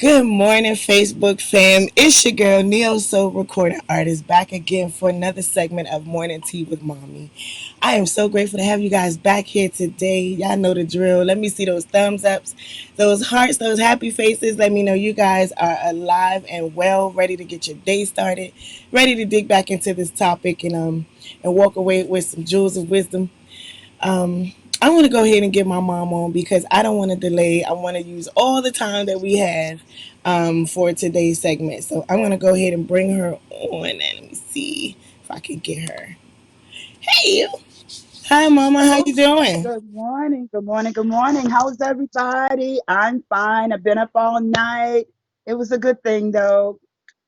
Good morning, Facebook fam. It's your girl, Neo Soul Recording Artist, back again for another segment of Morning Tea with Mommy. I am so grateful to have you guys back here today. Y'all know the drill. Let me see those thumbs ups, those hearts, those happy faces. Let me know you guys are alive and well, ready to get your day started, ready to dig back into this topic and walk away with some jewels of wisdom. Um, I want to go ahead and get my mom on because I don't want to delay. I want to use all the time that we have for today's segment. So I'm going to go ahead and bring her on. And let me see if I can get her. Hey, hi, Mama. How you doing? Good morning. Good morning. Good morning. How's everybody? I'm fine. I've been up all night. It was a good thing though.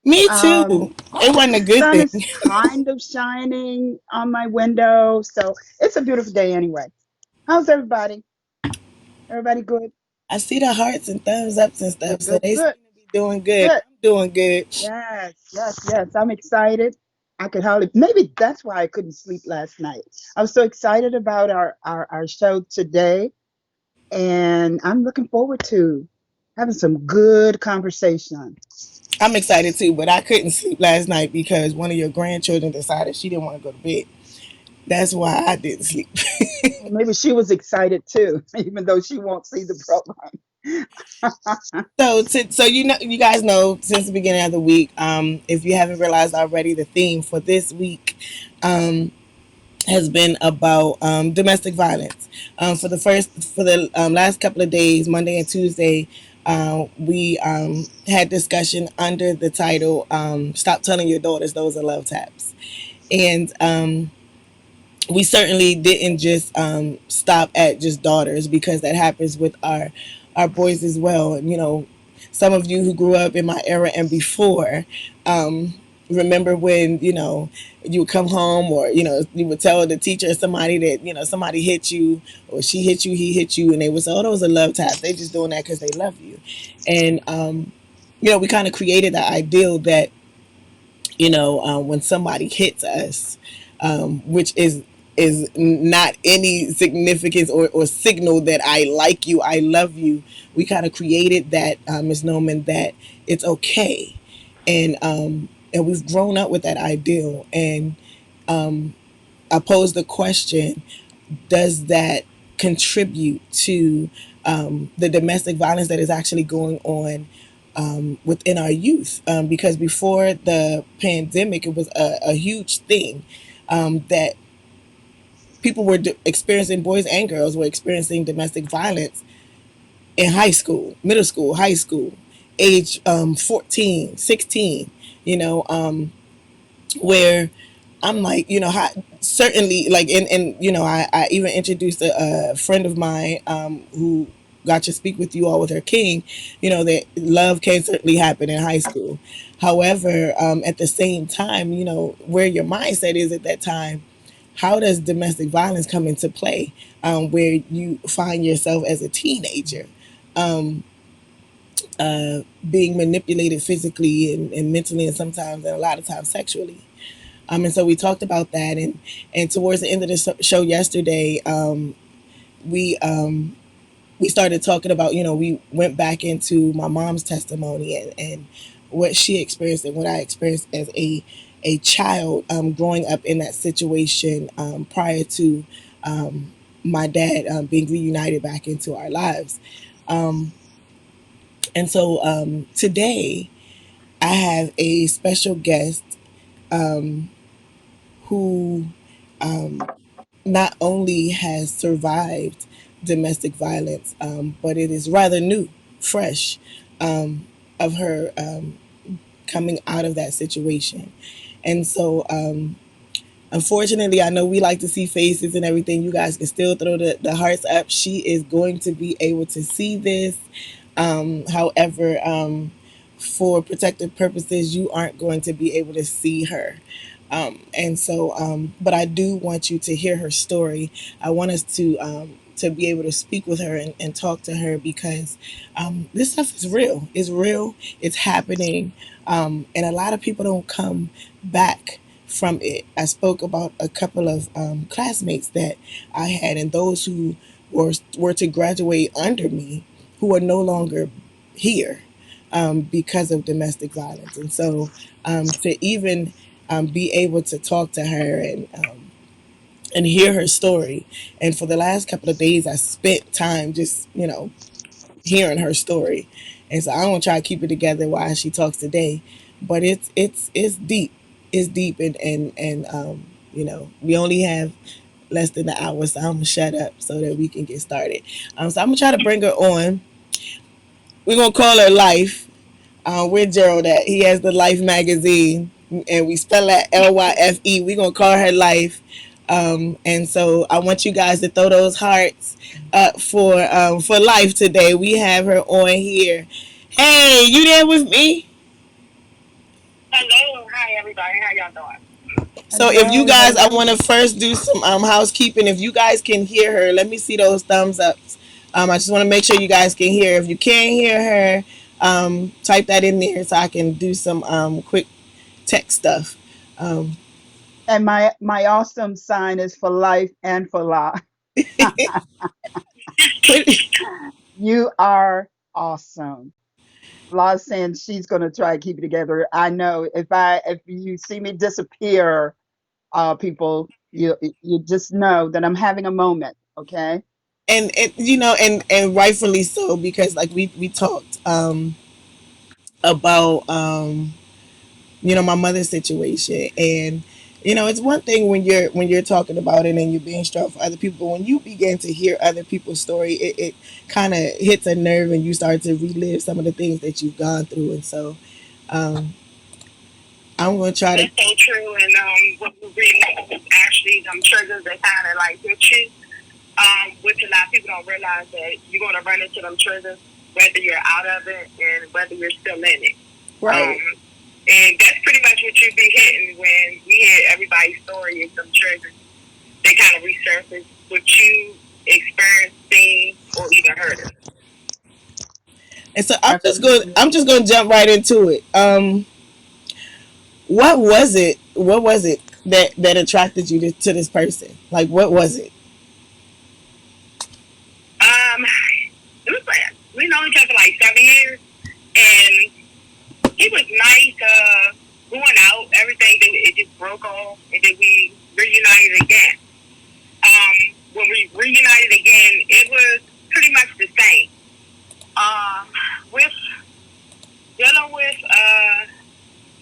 Me Um, too. It wasn't a good Sun is thing. kind of shining on my window, so it's a beautiful day anyway. How's everybody? Everybody good? I see the hearts and thumbs ups and stuff, Good, so good, they seem good, to be doing good. good. I'm doing good. Yes, yes, yes. I'm excited. I could hardly, maybe that's why I couldn't sleep last night. I was so excited about our show today. And I'm looking forward to having some good conversation. I'm excited too, but I couldn't sleep last night because one of your grandchildren decided she didn't want to go to bed. That's why I didn't sleep. Well, maybe she was excited too, even though she won't see the program. So you know, you guys know since the beginning of the week. If you haven't realized already, the theme for this week um, has been about domestic violence. For the last couple of days, Monday and Tuesday, we had discussion under the title "Stop Telling Your Daughters Those Are Love Taps," and we certainly didn't just stop at just daughters because that happens with our boys as well. And you know, some of you who grew up in my era and before remember when you would come home, or you would tell the teacher or somebody that somebody hit you, or she hit you, he hit you, and they would say, "Oh, those are love taps. They just doing that because they love you." And we kind of created the ideal that when somebody hits us, which is not any significance or signal that I like you, I love you. We kind of created that misnomer that it's okay, and we've grown up with that ideal. And I pose the question: does that contribute to the domestic violence that is actually going on within our youth? Because before the pandemic, it was a huge thing that people were experiencing, boys and girls were experiencing domestic violence in high school, middle school, high school, age 14, 16, you know, where I'm like, certainly, like, I even introduced a friend of mine who got to speak with you all with her king, that love can certainly happen in high school. However, at the same time, where your mindset is at that time, how does domestic violence come into play where you find yourself as a teenager being manipulated physically and mentally, and sometimes, and a lot of times, sexually? And so we talked about that, and towards the end of the show yesterday, we started talking about, we went back into my mom's testimony and what she experienced and what I experienced as a child growing up in that situation prior to my dad being reunited back into our lives. Um, and so today I have a special guest um, who not only has survived domestic violence, but it is rather new, fresh, of her coming out of that situation. And so, unfortunately, I know we like to see faces and everything. You guys can still throw the hearts up. She is going to be able to see this. However, for protective purposes, you aren't going to be able to see her. And so, but I do want you to hear her story. I want us to be able to speak with her and talk to her because this stuff is real. It's real. It's happening, and a lot of people don't come back from it. I spoke about a couple of classmates that I had, and those who were to graduate under me, who are no longer here. because of domestic violence. And so to even be able to talk to her and hear her story. And for the last couple of days, I spent time just, hearing her story. And so I'm gonna try to keep it together while she talks today. But it's deep. It's deep, and we only have less than an hour, so I'm gonna shut up so that we can get started. So I'm gonna try to bring her on. We're gonna call her Lyfe. Where Gerald at? He has the Lyfe magazine, and we spell that Lyfe. We're gonna call her Lyfe. And so I want you guys to throw those hearts up for Lyfe today. We have her on here. Hey, you there with me? Hello, hi everybody. How y'all doing? So if you Hello, guys, I want hello. to first do some housekeeping. If you guys can hear her, let me see those thumbs ups. I just want to make sure you guys can hear. If you can't hear her, type that in there so I can do some quick tech stuff. Um, And my awesome sign is for life and for law. put You are awesome. Law's saying she's going to try to keep it together. I know if you see me disappear, people, you just know that I'm having a moment. Okay. and rightfully so, because like we talked about my mother's situation. And it's one thing when you're talking about it and you're being strong for other people, but when you begin to hear other people's story, it kind of hits a nerve and you start to relive some of the things that you've gone through. And so um I'm going to try to. That's so true. And what we read now is actually them triggers that kind of like hit you, which a lot of people don't realize that you're going to run into them triggers whether you're out of it and whether you're still in it. Right. And that's pretty much what you be hitting when you hear everybody's story is some triggers. They kind of resurface what you experienced, seen, or even heard of. And so Absolutely. I'm just going to jump right into it. What was it that attracted you to this person? Like, what was it? Um, it was like we known each other like 7 years, and he was nice. Going out, everything it just broke off, and then we reunited again. When we reunited again, it was pretty much the same. With dealing with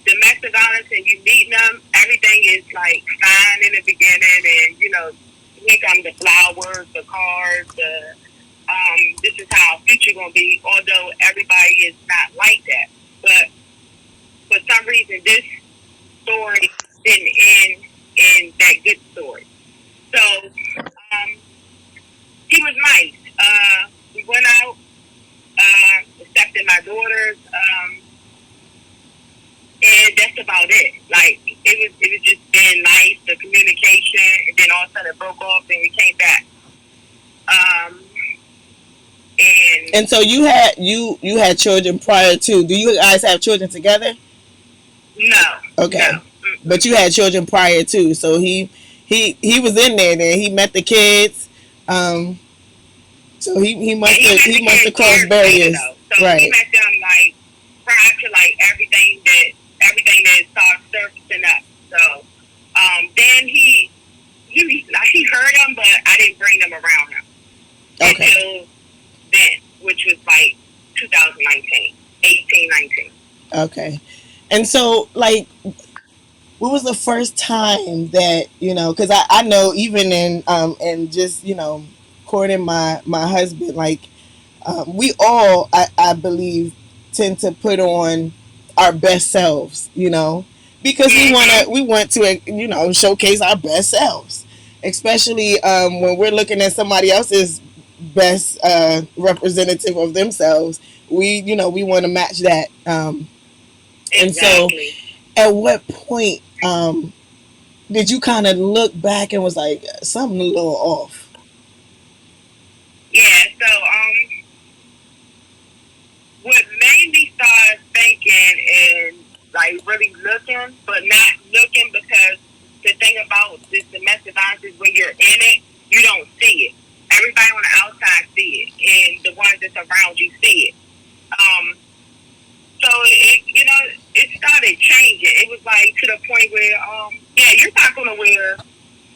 domestic violence and you meeting them, everything is like fine in the beginning, and here come the flowers, the cars, this is how our future gonna be. Although everybody is not like that, but for some reason, this story didn't end in that good story. So he was nice. We went out, accepted my daughters, and that's about it. Like it was just being nice, the communication, and then all of a sudden it broke off, and we came back. Um, and And so you had children prior to. Do you guys have children together? no, no, Okay, but mm-mm. you had children prior to. So he was in there. Then he met the kids. Um, so Yeah, he met he the must have kids crossed years later barriers. though. So he Right. met them like prior to like everything that started surfacing up. So then he heard them, but I didn't bring them around him Okay. until then, which was like 2019, 18, 19. Okay. And so like, what was the first time that because I know even in and just courting my husband, like we all I believe tend to put on our best selves, because Mm-hmm. we want to showcase our best selves, especially when we're looking at somebody else's best representative of themselves. We want to match that. And so Exactly. at what point did you kind of look back and was like something a little off? Yeah. So what made me start thinking and like really looking, but not looking because the thing about this domestic violence is when you're in it, you don't see it. Everybody on the outside see it, and the ones that's around you see it. Um, was like to the point where, yeah, you're not gonna wear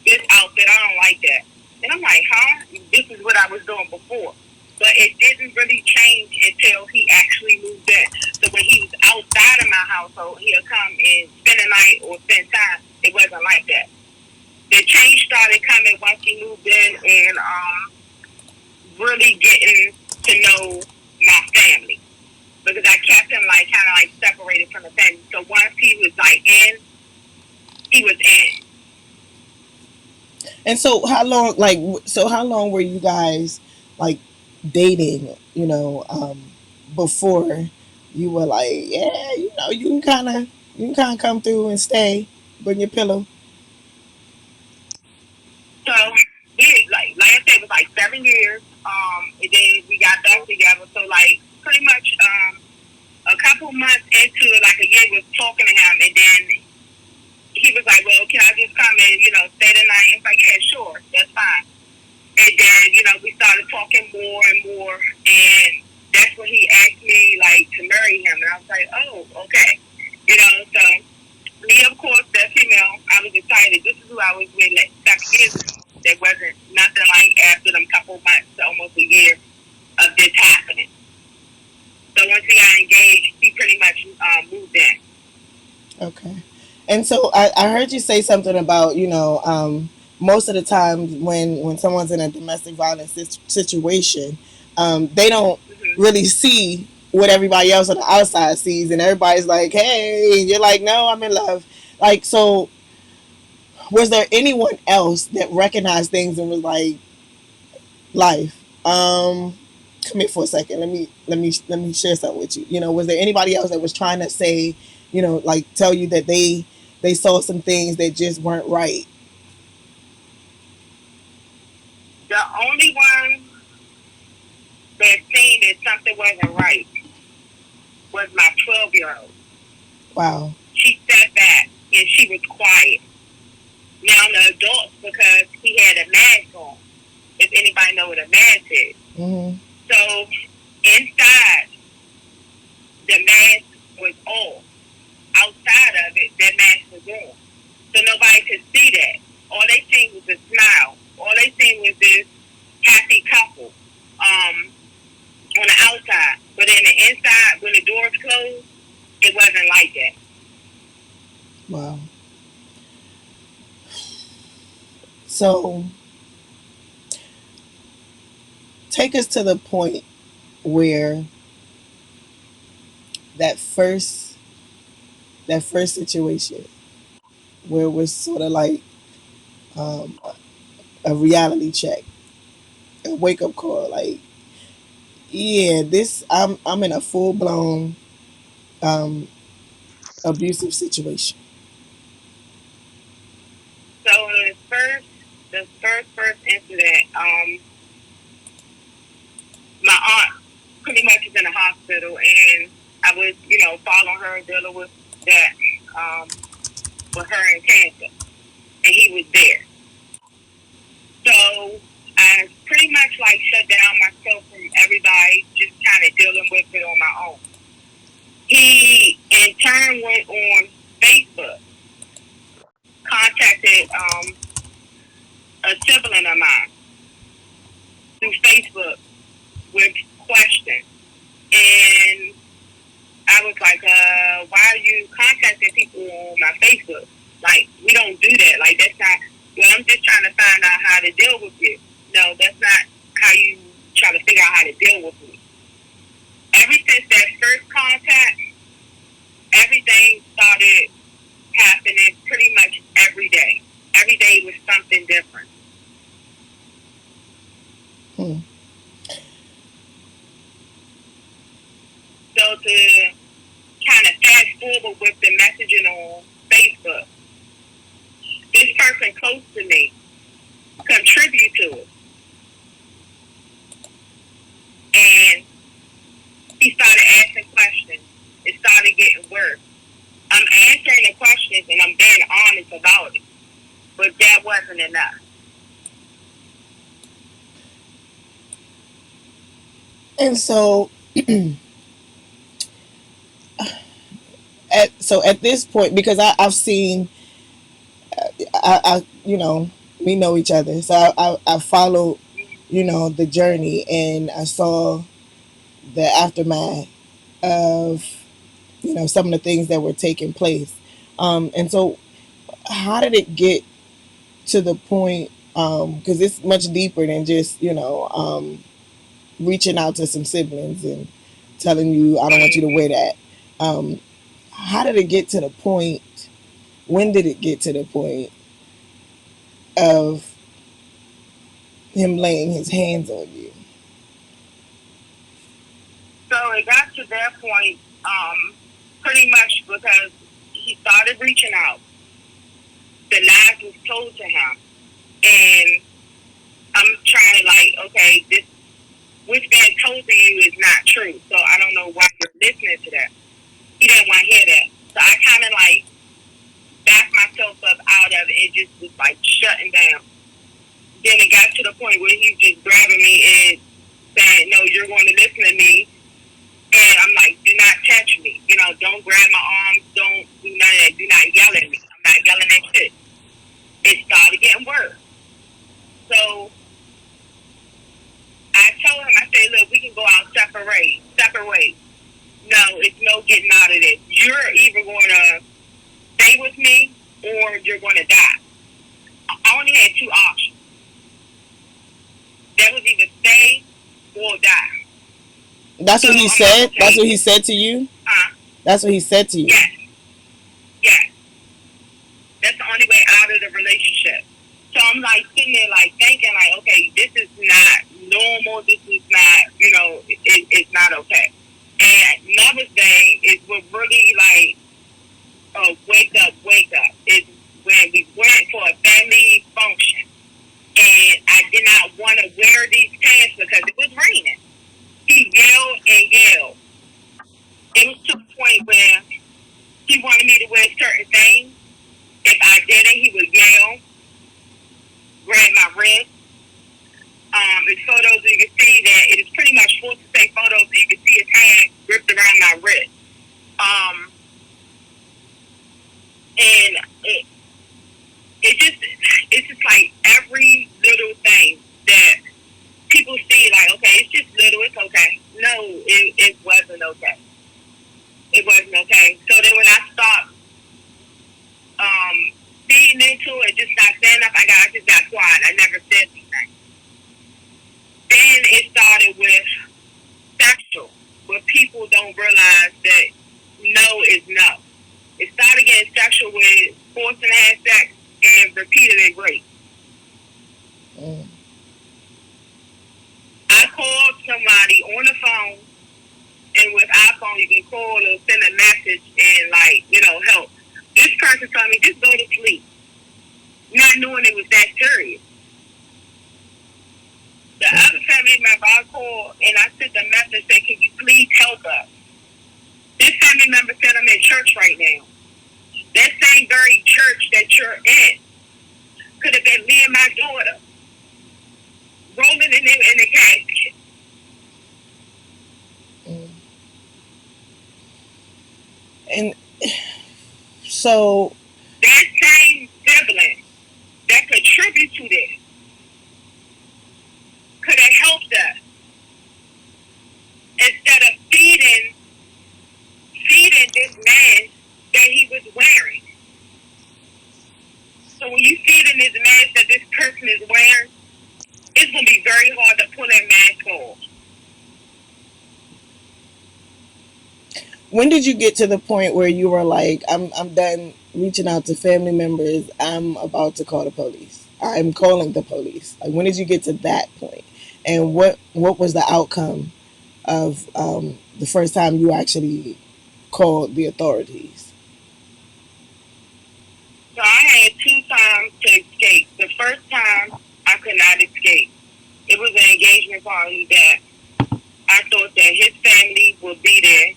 this outfit. I don't like that. And I'm like, huh? This is what I was doing before. But it didn't really change until he actually moved in. So when he was outside of my household, he'll come and spend the night or spend time. It wasn't like that. The change started coming once he moved in and really getting to know my family. Because I kept him like kind of like separated from the family. So once he was like in, he was in. And so how long were you guys like dating, before you were like, yeah, you can kind of come through and stay, bring your pillow. So we like I said, it was like 7 years. And then we got back together. So like pretty much a couple months into it, like a year, was talking to him, and then he was like, "Well, can I just come and stay the night?" And it's like, "Yeah, sure, that's fine." And then we started talking more and more, and that's when he asked me like to marry him, and I was like, "Oh, okay." So me, of course, that female, I was excited. This is who I was with like 7 years ago. There wasn't nothing like after them couple months to almost a year of this happening. So once we got engaged, he pretty much moved in. Okay. And so I heard you say something about, most of the times when someone's in a domestic violence situation, they don't Mm-hmm. really see what everybody else on the outside sees, and everybody's like, "Hey," and you're like, "No, I'm in love." Like, so was there anyone else that recognized things and was like, "Life, come here for a second. Let me share something with you." Was there anybody else that was trying to say, like tell you that they saw some things that just weren't right? The only one that seen that something wasn't right was my 12-year-old. Wow. She sat back and she was quiet. Now the adults, because he had a mask on, if anybody know what a mask is. Mm-hmm. So inside, the mask was off. Outside of it, that mask was on. So nobody could see that. All they seen was a smile. All they seen was this happy couple on the outside. But in the inside, when the doors closed, it wasn't like that. Wow. So take us to the point where that first that first situation where it was sort of like um, a reality check, a wake up call. Like, yeah, this I'm in a full blown um, abusive situation. So the first incident, my aunt pretty much is in the hospital, and I was, following her, dealing with that, um, with her and cancer, and he was there. So I pretty much like shut down myself from everybody, just kind of dealing with it on my own. He in turn went on Facebook, contacted a sibling of mine through Facebook with questions. And I was like, why are you contacting people on my Facebook? Like, we don't do that. Like, that's not, well, I'm just trying to find out how to deal with you. No, that's not how you try to figure out how to deal with me. Ever since that first contact, everything started happening pretty much every day. Every day was something different. Hmm. So to kind of fast forward with the messaging on Facebook, this person close to me contribute to it. And he started asking questions. It started getting worse. I'm answering the questions and I'm being honest about it. But that wasn't enough. And so at this point, because I've seen, I we know each other, so I followed, the journey, and I saw the aftermath of, some of the things that were taking place. And so, how did it get to the point? Because it's much deeper than just, reaching out to some siblings and telling you, I don't want you to wear that. Um, how did it get to the point? When did it get to the point of him laying his hands on you? So it got to that point, pretty much because he started reaching out. The lies was told to him, and I'm trying to like, okay, this what's being told to you is not true. So I don't know why you're listening to that. He didn't want to hear that. So I kind of like backed myself up out of it and just was like shutting down. Then it got to the point where he's just grabbing me and saying, "No, you're going to listen to me." And I'm like, "Do not touch me. Don't grab my arms. Don't do none of that. Do not yell at me. I'm not yelling at shit." It started getting worse. So I told him, I said, "Look, we can go out separate ways. No, it's no getting out of this. You're either going to stay with me or you're going to die." I only had two options. That was either stay or die. That's So what he I'm like, said. That's okay, what he said to you. uh, That's what he said to you. yes, yes. That's the only way out of the relationship. So I'm like sitting there like thinking like, okay, this is not normal. This is not, it's not okay. And Mother's Day is what really like, wake up. It's when we went for a family function. And I did not want to wear these pants because it was raining. He yelled and yelled. It was to the point where he wanted me to wear certain things. If I didn't, he would yell, grab my wrist. It's photos you can see that it is pretty much full to say photos. So you can see his hand gripped around my wrist. Um, and it's just like every little thing that people see like, okay, it's just little, it's okay. No, it wasn't okay. It wasn't okay. So then when I stopped feeding into it, just not saying up, I just got quiet. I never said anything. Then it started with sexual, where people don't realize that no is no. It started getting sexual with forcing to have sex and repeated rape. Mm. I called somebody on the phone, and with iPhone you can call or send a message and like, help. This person told me just go to sleep, not knowing it was that serious. The other family member I called and I sent a message saying, "Can you please help us?" This family member said, "I'm in church right now." That same very church that you're in could have been me and my daughter rolling in the casket. Mm. And so, That same sibling that contributed to this could have helped us instead of feeding this man that he was wearing. So when you feeding this mask that this person is wearing, it's gonna be very hard to pull that mask off. when did you get to the point where you were like, I'm done reaching out to family members. I'm about to call the police. I'm calling the police. Like, when did you get to that point? And what was the outcome of, the first time you actually called the authorities? So I had two times to escape. The first time I could not escape. It was an engagement party that I thought that his family would be there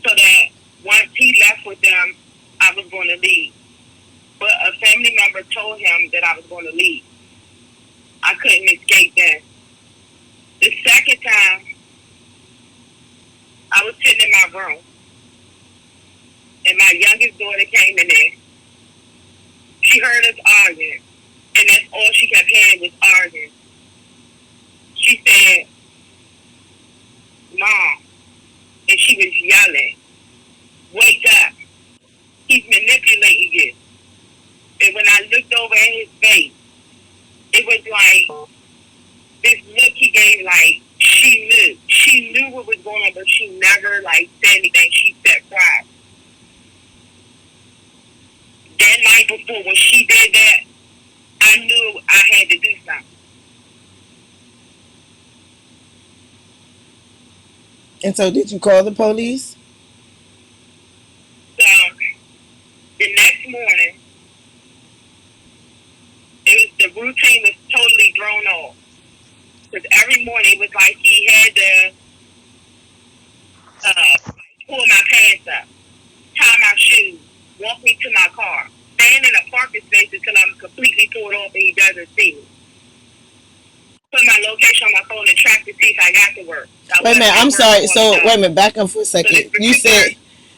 so that once he left with them, I was going to leave. But a family member told him that I was going to leave. I couldn't escape then. The second time, I was sitting in my room My youngest daughter came in there. She heard us arguing, and that's all she kept hearing was arguing. She said, "Mom," and she was yelling, "Wake up! He's manipulating you." And when I looked over at his face, it was like this look he gave, like she knew. She knew what was going on, but she never like said anything. She sat quiet. That night before, when she did that, I knew I had to do something. And so, did you call the police? So the next morning, the routine was totally thrown off. Because every morning it was like he had to pull my pants up, tie my shoes, walk me to my car, stand in a parking space until I'm completely pulled off and he doesn't see me. Put my location on my phone and track to see if I got to work. I Wait a wasn't minute. I'm at work sorry. on the So, wait a job. minute. Back up for a So second. this particular,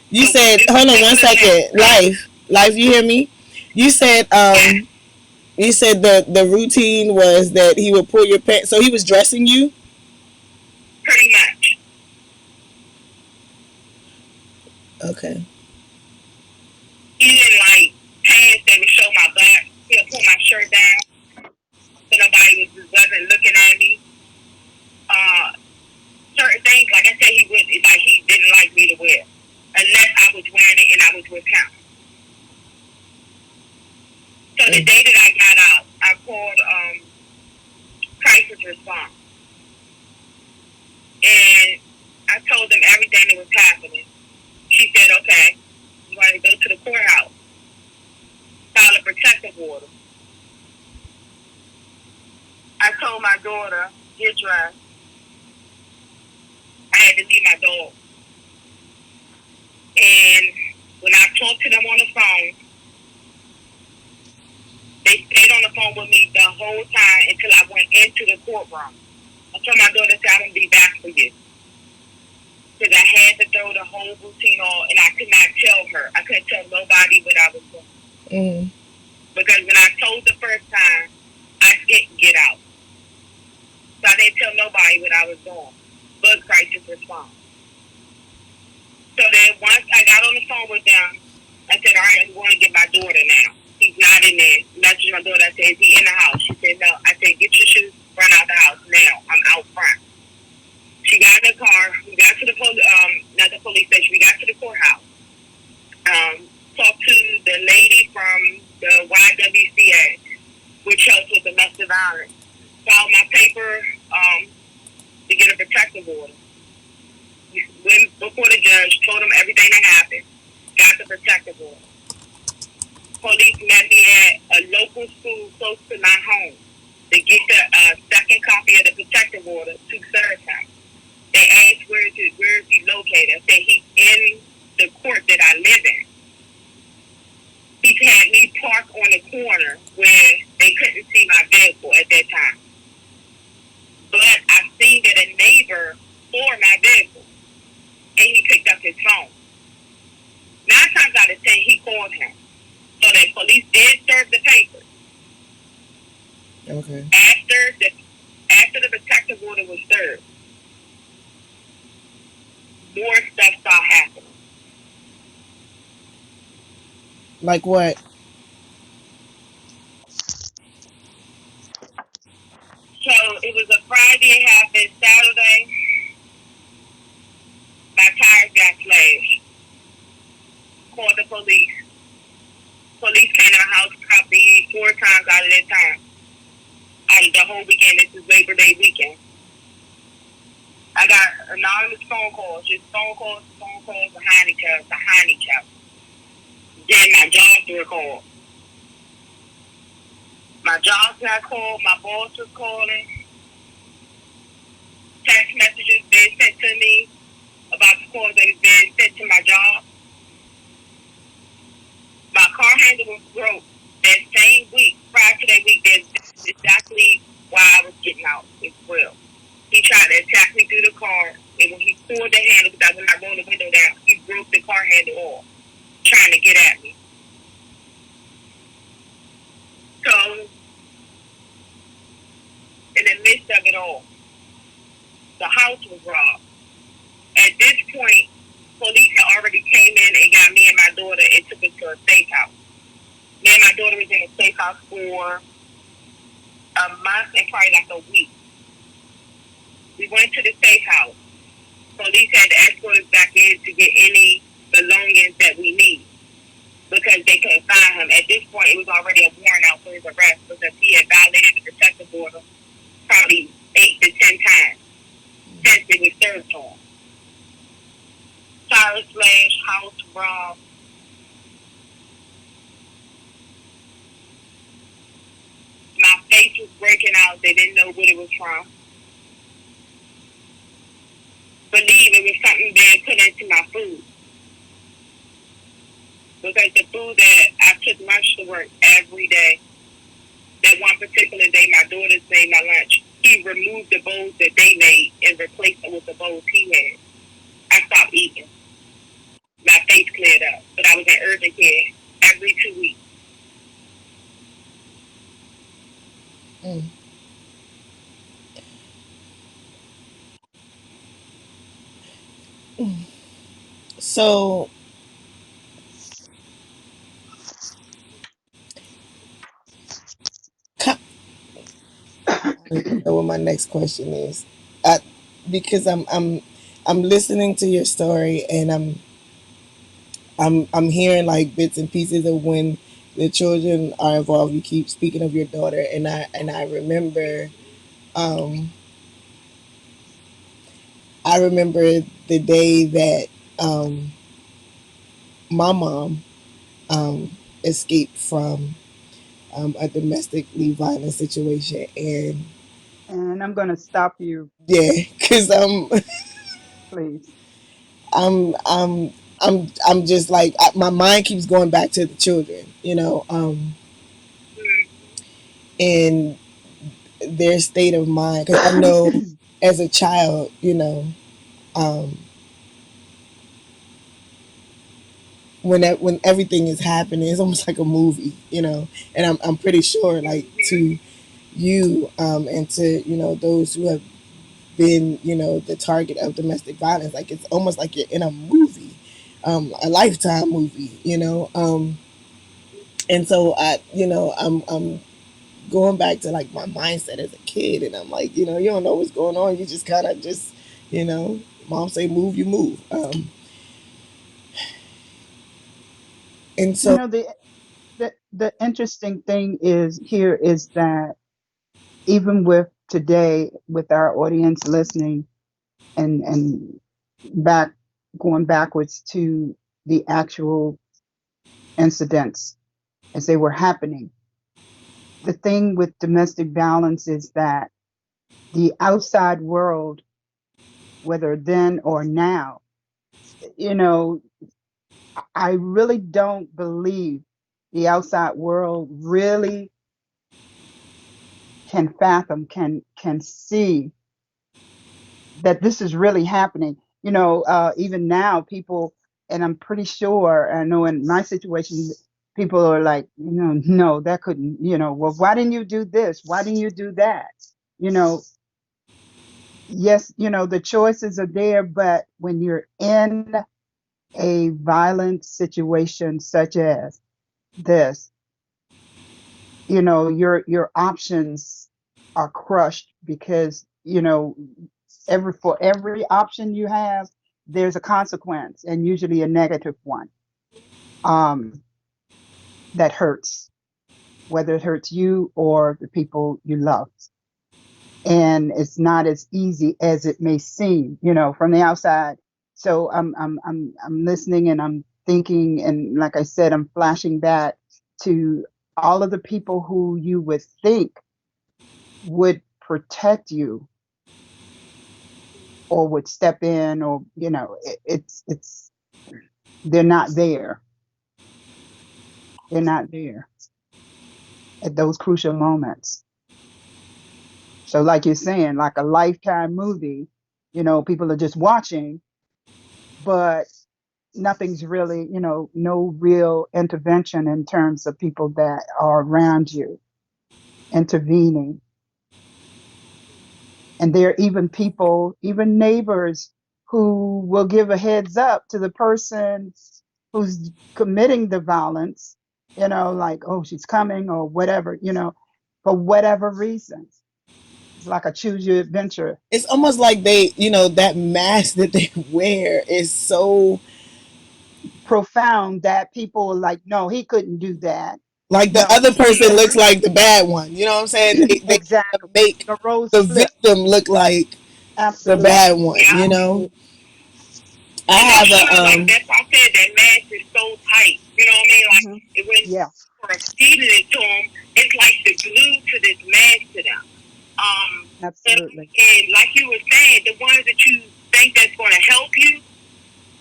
You so said. this Hold on one particular day, second. Life. You hear me? You said. yeah, You said the routine was that he would pull your pants. So he was dressing you. pretty much. Okay. He didn't like pants that would show my back. He'll pull my shirt down so nobody wasn't looking at me. Uh, Certain things, like I said, he didn't like me to wear unless I was wearing it and I was with him. So the day that I got out, I called crisis response, and I told them everything that was happening. She said, "Okay, you want to go to the courthouse, file a protective order." I told my daughter, "Get dressed." I had to leave my dog, and when I talked to them on the phone, they stayed on the phone with me the whole time until I went into the courtroom. I told my daughter, "I'm gonna be back for you." Because I had to throw the whole routine on, and I could not tell her. I couldn't tell nobody what I was doing. Mm. Because when I told the first time, I didn't get out. So I didn't tell nobody what I was doing. But crisis response. So then once I got on the phone with them, I said, "All right, I'm going to get my daughter now." He's not in there. Messaged my daughter. I said, "Is he in the house?" She said, "No." I said, "Get your shoes, run out the house now. I'm out front." She got in the car. We got to the not the police station. We got to the courthouse. Talked to the lady from the YWCA, which helps with domestic violence. Filed my paper to get a protective order. Went before the judge, told him everything that happened. Got the protective order. Police met me at a local school close to my home to get the second copy of the protective order to serve him. They asked where is he located. I said he's in the court that I live in. He's had me park on the corner where they couldn't see my vehicle at that time. But I seen that a neighbor saw my vehicle and he picked up his phone. 9 times out of 10, he called him. So the police did serve the papers. Okay. After the protective order was served, more stuff started happening. Like what? So it was a Friday, it happened Saturday. My tires got slashed. Called the police. Police came to my house probably 4 times out of that time. Out of the whole weekend, this is Labor Day weekend. I got anonymous phone calls, just phone calls behind each other. Then my jobs were called. My jobs got called, my boss was calling. Text messages being sent to me about the calls that was being sent to my job. My car handle was broke that same week. Prior to that week, that's exactly why I was getting out as well. He tried to attack me through the car, and when he pulled the handle, because when I rolled the window down, he broke the car handle off, trying house for a month and probably like a week. We went to the safe house. Police had to escort us back in to get any belongings that we need because they couldn't find him. At this point, it was already a warrant out for his arrest because he had violated the protective order probably 8 to 10 times since it was served to him. Tire slash, house robbed. My face was breaking out. They didn't know what it was from. Believe it was something they had put into my food. Because the food that I took lunch to work every day, that one particular day my daughters made my lunch, he removed the bowls that they made and replaced them with the bowls he had. I stopped eating. My face cleared up. But I was in urgent care every 2 weeks. Mm. So, I don't even know what my next question is. I, because I'm listening to your story, and I'm hearing like bits and pieces of when the children are involved. You keep speaking of your daughter, and I remember, um I remember the day that, um my mom, escaped from, a domestically violent situation. And And I'm going to stop you, yeah, because please. I'm I'm I'm just like, my mind keeps going back to the children, and their state of mind. Because I know, as a child, um, when everything is happening, it's almost like a movie, and I'm pretty sure, like, to you, and to, those who have been, the target of domestic violence, like, it's almost like you're in a movie, a Lifetime movie, and so I'm going back to, like, my mindset as a kid, and I'm like, you don't know what's going on, you just kind of just, you know mom say move, you move, and You so. know, the interesting thing is here is that even with today, with our audience listening and back going backwards to the actual incidents as they were happening, the thing with domestic violence is that the outside world, whether then or now, you know, I really don't believe the outside world really can fathom, can see that this is really happening. Even now, people, and I'm pretty sure, I know in my situation, people are like, no, that couldn't, well, why didn't you do this? Why didn't you do that? You know, yes, the choices are there, but when you're in a violent situation such as this, your options are crushed because, for every option you have, there's a consequence, and usually a negative one, um, that hurts, whether it hurts you or the people you love. And it's not as easy as it may seem, from the outside. So I'm listening, and I'm thinking, and like I said, I'm flashing back to all of the people who you would think would protect you or would step in, or it's they're not there. They're not there at those crucial moments. So, like you're saying, like a Lifetime movie, people are just watching, but nothing's really, no real intervention in terms of people that are around you intervening. And there are even people, even neighbors, who will give a heads up to the person who's committing the violence, like, oh, she's coming or whatever, for whatever reasons. It's like a choose your adventure. It's almost like they, that mask that they wear is so, Profound that people are like, no, he couldn't do that. like, the No, other person he looks like the bad one. You know what I'm saying? They kind of exactly. make The roles the flip. victim look like the Absolutely. bad one. Yeah. I And have that's a true. Like that's why I said that mask is so tight. You know what I mean? Like Hmm. when Yeah, we're feeding it to them, it's like the glue to this mask to them. Um, absolutely. and like you were saying, the ones that you think that's going to help you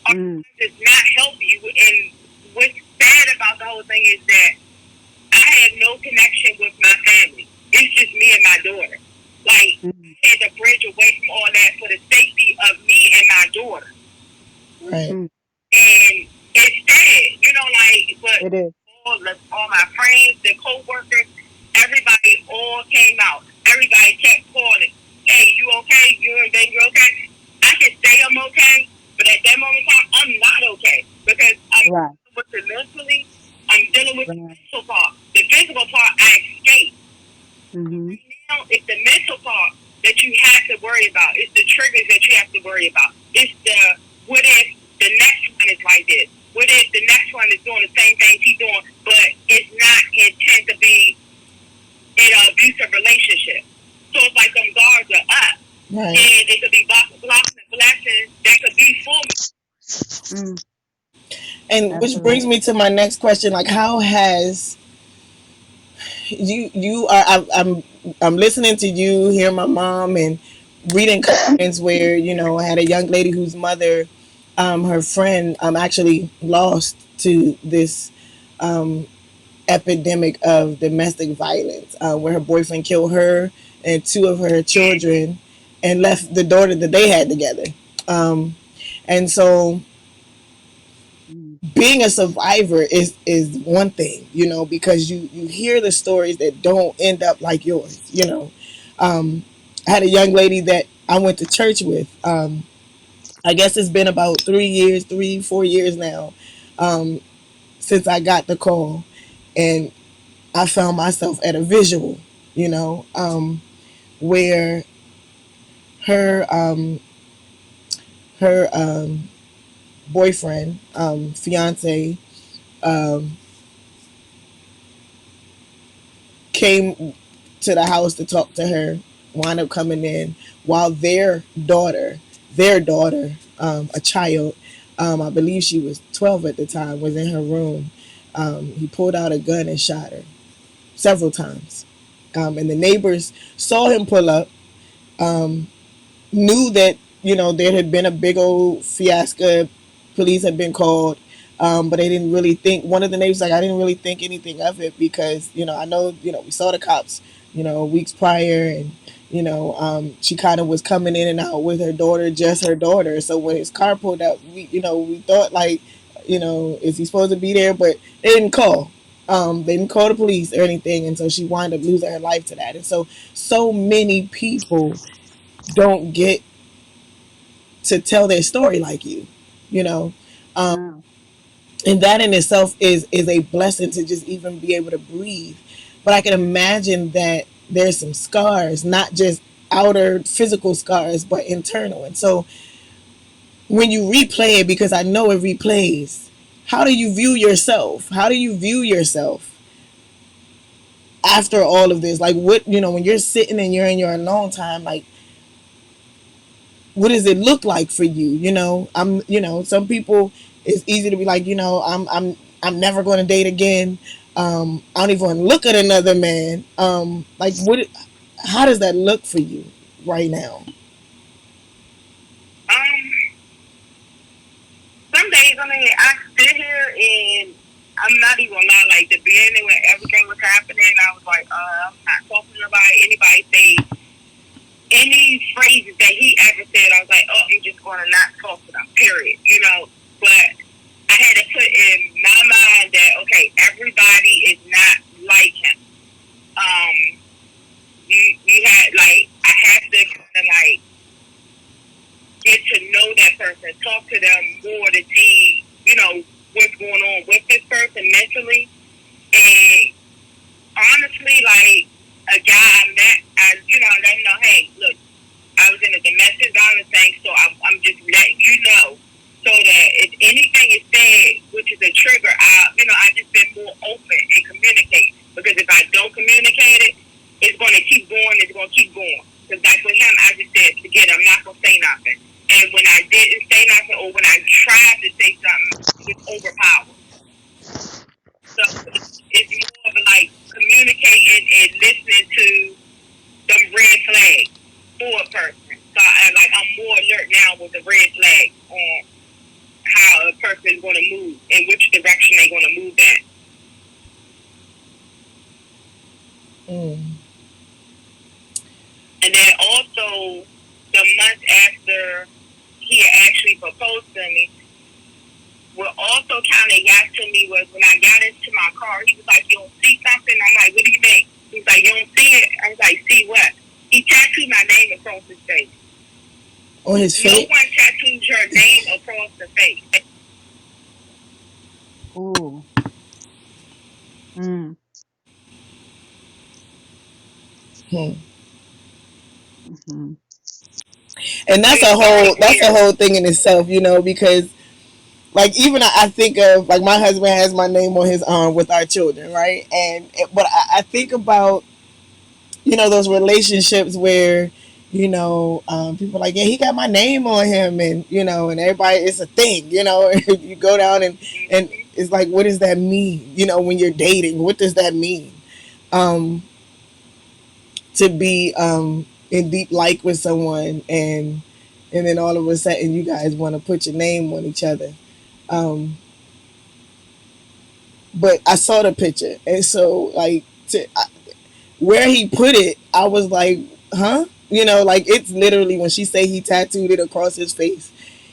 are the Mm, ones that's not help you. And what's bad about the whole thing is that I have no connection with my family. It's just me and my daughter. Like I mm, had to bridge away from all that for the safety of me and my daughter. right, mm. And it's sad, like, but It is. all my friends, the co-workers, everybody all came out. Everybody kept calling, hey, you okay? You and baby okay? I can say I'm okay, but at that moment in time, I'm not okay because I'm Right, dealing with it mentally. I'm dealing with the right. mental part. The physical part, I escape. Hmm. Right now, it's the mental part that you have to worry about. It's the triggers that you have to worry about. It's the what if the next one is like this? What if the next one is doing the same thing he's doing, but it's not intent to be in an abusive relationship? So it's like them guards are up, right. and it could be blocking and blessings that could be for me. Mm, And which brings absolutely. me to my next question: like, how has you are? I'm listening to you, hear my mom, and reading comments where I had a young lady whose mother, her friend, actually lost to this um, epidemic of domestic violence, where her boyfriend killed her and two of her children, and left the daughter that they had together. Um, and so Mm, being a survivor is one thing, because you hear the stories that don't end up like yours. um, I had a young lady that I went to church with. I guess it's been about 3 years, 3, 4 years now, um, since I got the call, and I found myself at a visual, where her boyfriend, fiance, um, came to the house to talk to her, wound up coming in while their daughter, a child, I believe she was 12 at the time, was in her room. He pulled out a gun and shot her several times. And the neighbors saw him pull up, um, knew that there had been a big old fiasco. Police had been called, but they didn't really think. One of the neighbors like, I didn't really think anything of it because I know we saw the cops weeks prior, and she kind of was coming in and out with her daughter, just her daughter. So when his car pulled up, we thought like, is he supposed to be there? But they didn't call. They didn't call the police or anything, and so she wound up losing her life to that. And so many people don't get to tell their story like you know um, no. and that in itself is a blessing to just even be able to breathe. But I can imagine that there's some scars, not just outer physical scars, but internal. And so when you replay it, because I know it replays, how do you view yourself? How do you view yourself after all of this? Like, what, when you're sitting and you're in your alone time, like, what does it look like for you? Some people, it's easy to be like, I'm never going to date again. I don't even want to look at another man. Like, how does that look for you right now? Um, some days, I mean, I sit here and I'm not even gonna lie. Like the beginning when everything was happening, I was like, I'm not talking to nobody. Anybody say any phrases that he ever said, I was like, oh, I'm just gonna not talk to them. Period. But I had to put in my mind that okay, everybody is not like him. Um, you had like I have to kind of like get to know that person, talk to them more to see, what's going on with this person mentally. across his face. On his No face. one tattoos your name across the face. Ooh. Mm. Hmm. Mm-hmm. And It was very that's a weird. whole thing in itself, because like even I think of like my husband has my name on his arm with our children, right? But I think about those relationships where people are like, yeah, he got my name on him, and and everybody, it's a thing, you go down and Mm-hmm. it's like, what does that mean? When you're dating, what does that mean? Um, to be in deep like with someone, and then all of a sudden you guys want to put your name on each other. Um, but I saw the picture, and so like where he put it, I was like, huh? Like it's literally when she say he tattooed it across his face,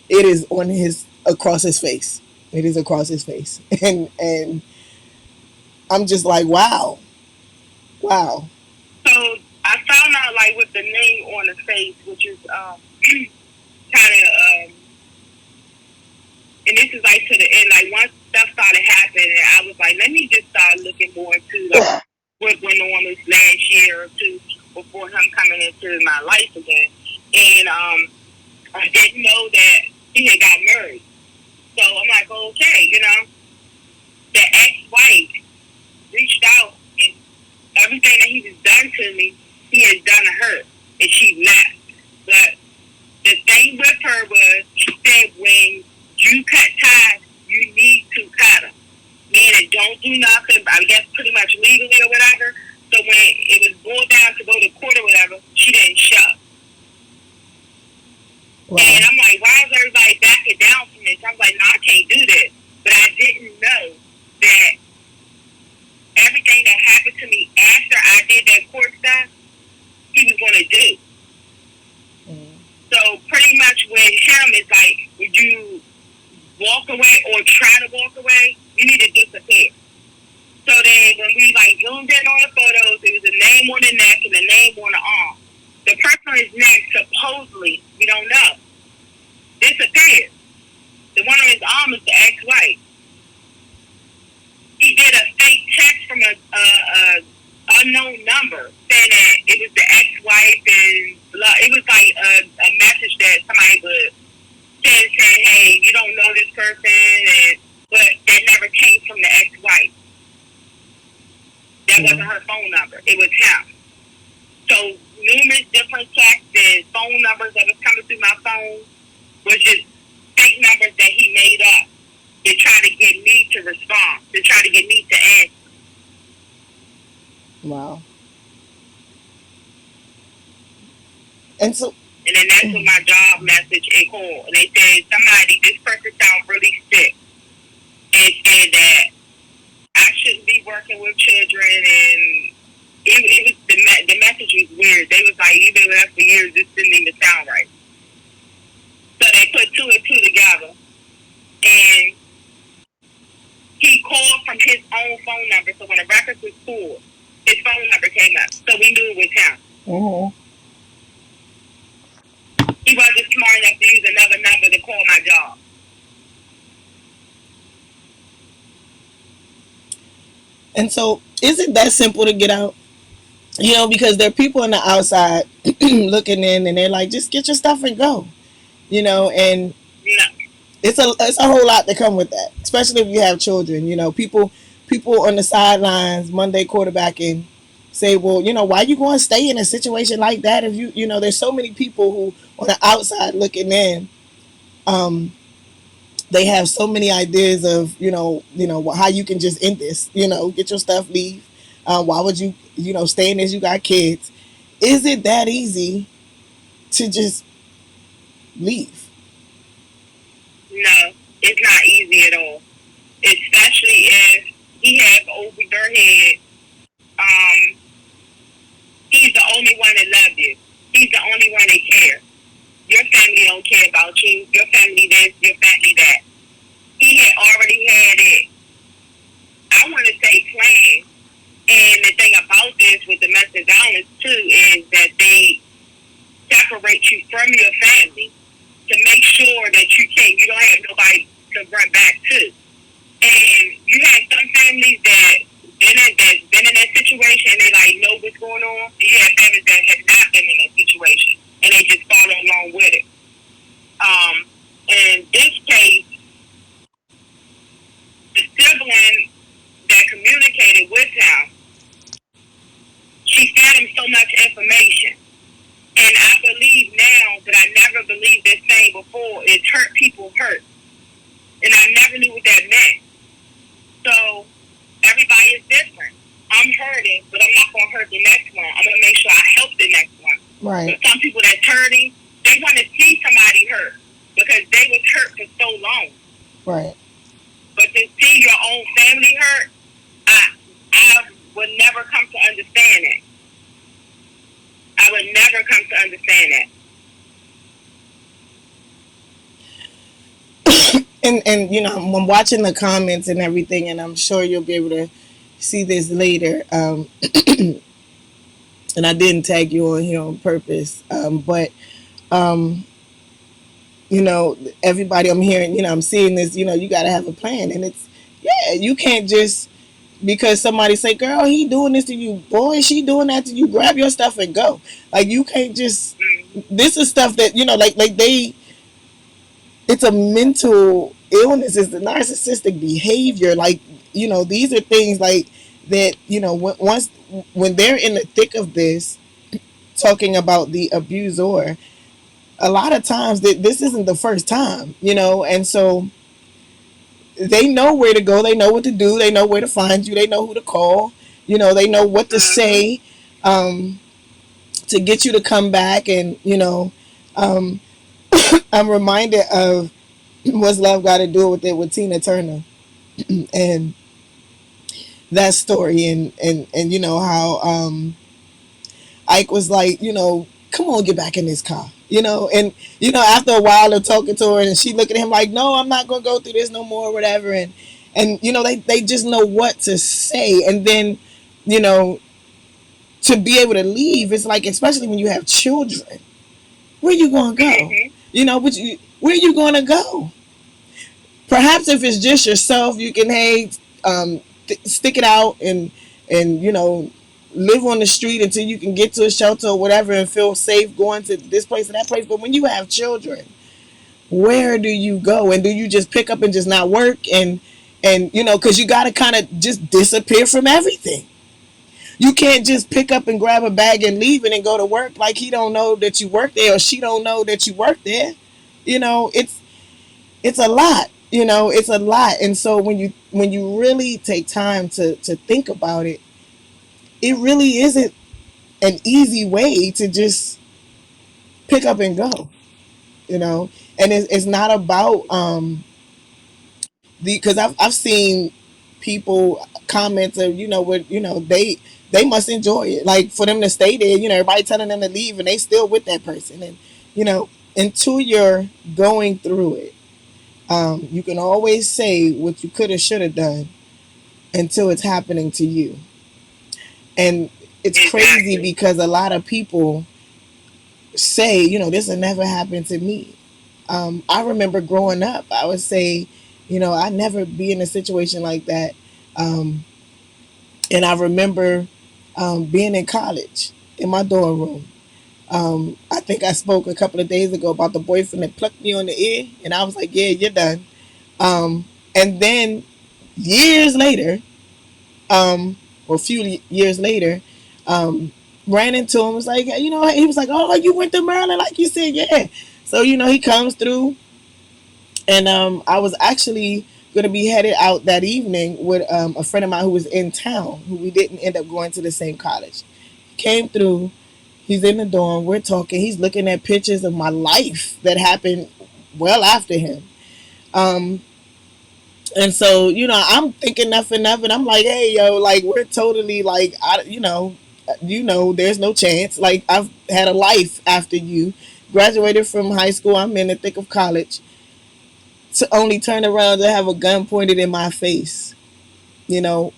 it is on his across his face. It is across his face, and I'm just like, wow, wow. So I found out like with the name on the face, which is kind of and this is like to the end. Like once stuff started happening, I was like, let me just start looking more into like what went on this last year or two before him coming into my life again. And I didn't know that he had got married. So I'm like, okay, the ex-wife reached out and everything that he was done to me, he has done to her, and she left. But the thing with her was, she said, when you cut ties, you need to cut them. Meaning, don't do nothing, I guess pretty much legally or whatever. So when it was boiled down to go to court or whatever, she didn't show. Wow. And I'm like, why is everybody backing down from this? I'm like, no, I can't do this. But I didn't know that everything that happened to me after I did that court stuff, he was going to do. Mm. So pretty much with him, it's like, would you walk away or try to walk away, you need to disappear. So then when we like zoomed in on the photos, it was a name on the neck and a name on the arm. The person on his neck, supposedly, we don't know, disappeared. The one on his arm is the ex-wife. He did a fake text from a unknown number saying that it was the ex-wife, and it was like a message that somebody would send saying, hey, you don't know this person, but that never came from the ex-wife. That wasn't her phone number. It was him. So numerous different texts and phone numbers that was coming through my phone was just fake numbers that he made up to try to get me to respond, to try to get me to answer. Wow. And so, And then that's when my job message and call. And they said, somebody, this person sounds really sick. And said that I shouldn't be working with children. And it was the message was weird. They was like, you've been with us for years. This didn't even sound right. So they put two and two together. And he called from his own phone number. So when the records was pulled, his phone number came up. So we knew it was him. mm-hmm. He wasn't smart enough to use another number to call my job. And so, is it that simple to get out? Because there are people on the outside looking in, and they're like, just get your stuff and go. And No. it's a whole lot to come with that, especially if you have children. People on the sidelines Monday quarterbacking say, well, why you going to stay in a situation like that if there's so many people who on the outside looking in. They have so many ideas of how you can just end this, get your stuff, leave. Why would you stay in this? You got kids. Is it that easy to just leave? No, it's not easy at all. Especially if he has over your head. Um, he's the only one that loves you. He's the only one that cares. Your family don't care about you. Your family this, your family that. He had already had it. I want to say planned. And the thing about this with domestic violence too is that they separate never knew what that meant. So everybody is different. I'm hurting, but I'm not gonna hurt the next one. I'm gonna make sure I help the next one. But Right. some people that's hurting, they want to see somebody hurt because they was hurt for so long. Right. But to see your own family hurt, I I would never come to understand it. I would never come to understand it. And I'm watching the comments and everything, and I'm sure you'll be able to see this later. And I didn't tag you on here on purpose, but um, everybody I'm hearing, I'm seeing this. You got to have a plan, and it's yeah, you can't just because somebody say, "Girl, he doing this to you, boy, she doing that to you." Grab your stuff and go. Like you can't just. Mm-hmm. This is stuff that like they. It's a mental illness. It's the narcissistic behavior. Like these are things like that. Once when they're in the thick of this, talking about the abuser, a lot of times that this isn't the first time. And so they know where to go. They know what to do. They know where to find you. They know who to call. They know what to Mm-hmm. say um, to get you to come back. And um, I'm reminded of what's love got to do with it with Tina Turner and that story, and how Ike was like, come on, get back in this car. And after a while of talking to her, and she looked at him like, no, I'm not gonna go through this no more, or whatever. And they just know what to say, and then you know to be able to leave. It's like, especially when you have children, where you gonna go? Mm-hmm. But where you gonna go? Perhaps if it's just yourself, you can stick it out and live on the street until you can get to a shelter or whatever and feel safe going to this place and that place. But when you have children, where do you go? And do you just pick up and just not work? And because you got to kind of just disappear from everything. You can't just pick up and grab a bag and leave it and go to work like he don't know that you work there or she don't know that you work there. It's a lot. It's a lot. And so when you really take time to think about it, it really isn't an easy way to just pick up and go. you know and it's not about because I've seen people comments of what they must enjoy it, like for them to stay there, everybody telling them to leave and they still with that person. And you know until you're going through it, you can always say what you could have should have done until it's happening to you. And it's crazy Exactly. because a lot of people say, this will never happen to me. I remember growing up, I would say, I never be in a situation like that. Um, and I remember being in college in my dorm room. I think I spoke a couple of days ago about the boyfriend that plucked me on the ear, and I was like, "Yeah, you're done." And then years later, or a few years later, um, ran into him. Was like, he was like, "Oh, you went to Maryland, like you said, yeah." So he comes through, and I was actually going to be headed out that evening with a friend of mine who was in town, who we didn't end up going to the same college. Came through. He's in the dorm. We're talking. He's looking at pictures of my life that happened well after him. Um, And so, I'm thinking nothing of it. I'm like, hey, yo, like, we're totally like, there's no chance. Like, I've had a life after you. Graduated from high school. I'm in the thick of college. To only turn around to have a gun pointed in my face,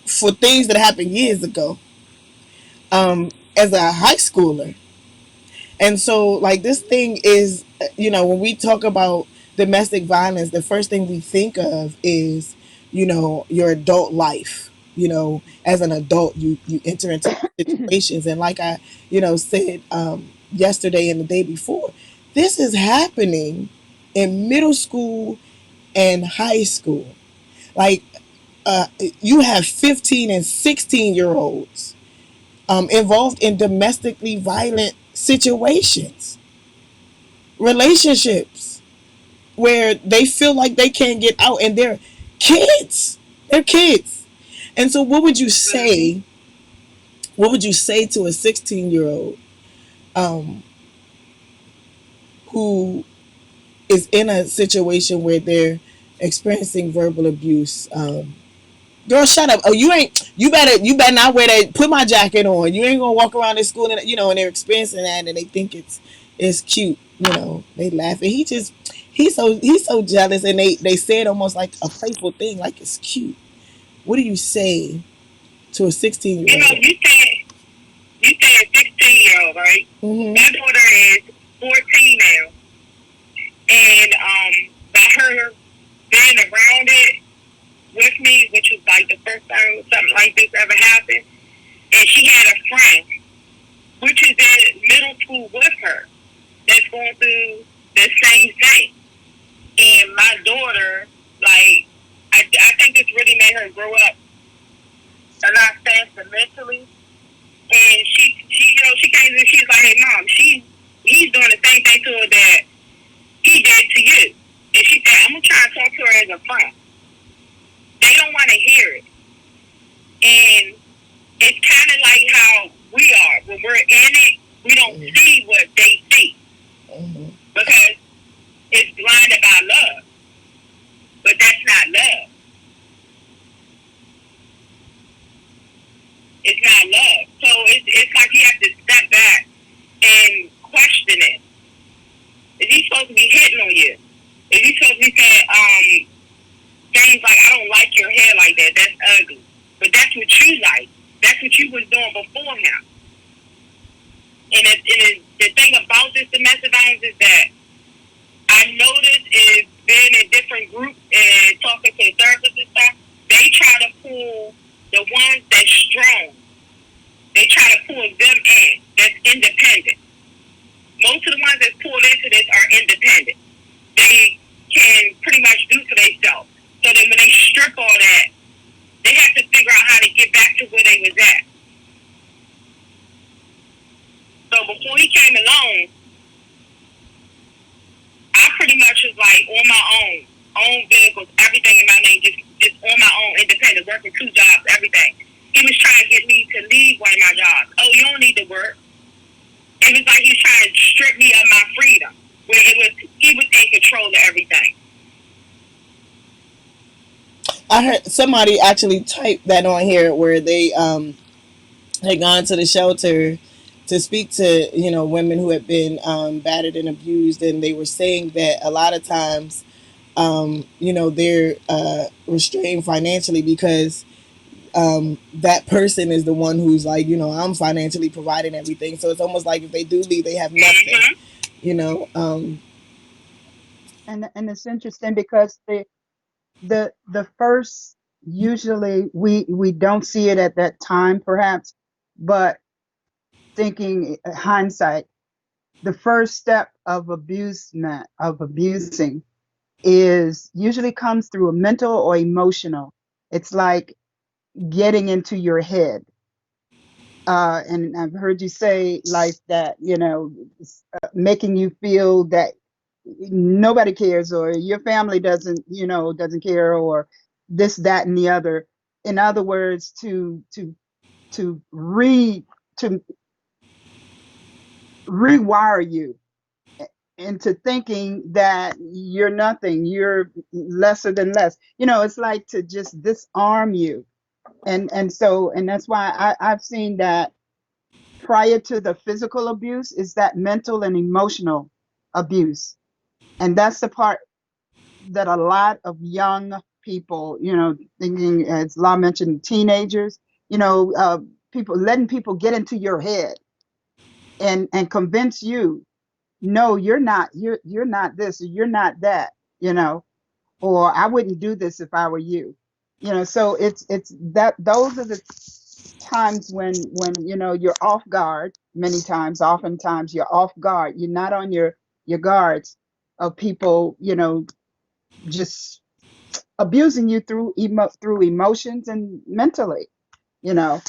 for things that happened years ago, as a high schooler. And so, like, this thing is, when we talk about domestic violence, the first thing we think of is, your adult life. As an adult, you enter into situations. And like I, said yesterday and the day before, this is happening in middle school and high school. Like, uh, you have 15 and 16-year-olds involved in domestically violent situations, relationships. where they feel like they can't get out, and they're kids. They're kids. And so Mhm. what would you say to a 16-year-old um, who is in a situation where they're experiencing verbal abuse? Girl, shut up. Oh, you better not wear that. Put my jacket on. You ain't gonna walk around in school and and they're experiencing that and they think it's cute. They laugh and he's so jealous and they say it almost like a playful thing, like it's cute. What do you say to a 16 You year know, old? you said 16-year-old, right? Mm-hmm. My daughter is 14 now, and by her being around it with me, which was like the first time something like this ever happened, and she had a friend, which is in middle school with her, that's going through the same thing. And my daughter, like, I think this really made her grow up a lot faster mentally. And she came and she's like, hey, mom, he's doing the same thing to her that he did to you. And she said, I'm going to try and talk to her as a friend. They don't want to hear it. And it's kind of like how we are. When we're in it, we don't see what they see Mm-hmm. because it's blinded by love. But that's not love. It's not love. So it's like you have to step back and question it. Is he supposed to be hitting on you? Is he supposed to be saying things like, I don't like your hair like that, that's ugly. But that's what you like. That's what you was doing before him. The thing about this domestic violence is that I noticed is being in different groups and talking to therapists and stuff, they try to pull the ones that's strong. They try to pull them in that's independent. Most of the ones that's pulled into this are independent. They can pretty much do for themselves. So then when they strip all that, they have to figure out how to get back to where they was at. So before he came along, I pretty much was like on my own vehicles, everything in my name, just on my own, independent, working 2 jobs, everything. He was trying to get me to leave one of my jobs. Oh, you don't need to work. It was like he was trying to strip me of my freedom. Where he was in control of everything. I heard somebody actually typed that on here where they had gone to the shelter to speak to women who had been battered and abused, and they were saying that a lot of times they're restrained financially because that person is the one who's like, I'm financially providing everything. So it's almost like if they do leave, they have nothing. Mm-hmm. You know, And it's interesting because the first, usually we don't see it at that time perhaps, but thinking hindsight, the first step of abusement, of abusing, is usually comes through a mental or emotional. It's like getting into your head. And I've heard you say, like, that, making you feel that nobody cares, or your family doesn't care, or this, that, and the other. In other words, to re to rewire you into thinking that you're nothing, you're lesser than less. It's like to just disarm you. And that's why I've seen that prior to the physical abuse is that mental and emotional abuse. And that's the part that a lot of young people, thinking, as La mentioned, teenagers, people, letting people get into your head and convince you, no, you're not this, or you're not that, or I wouldn't do this if I were you. So it's that those are the times when you're off guard. Many times, oftentimes you're off guard, you're not on your guards, of people just abusing you through emotions and mentally, you know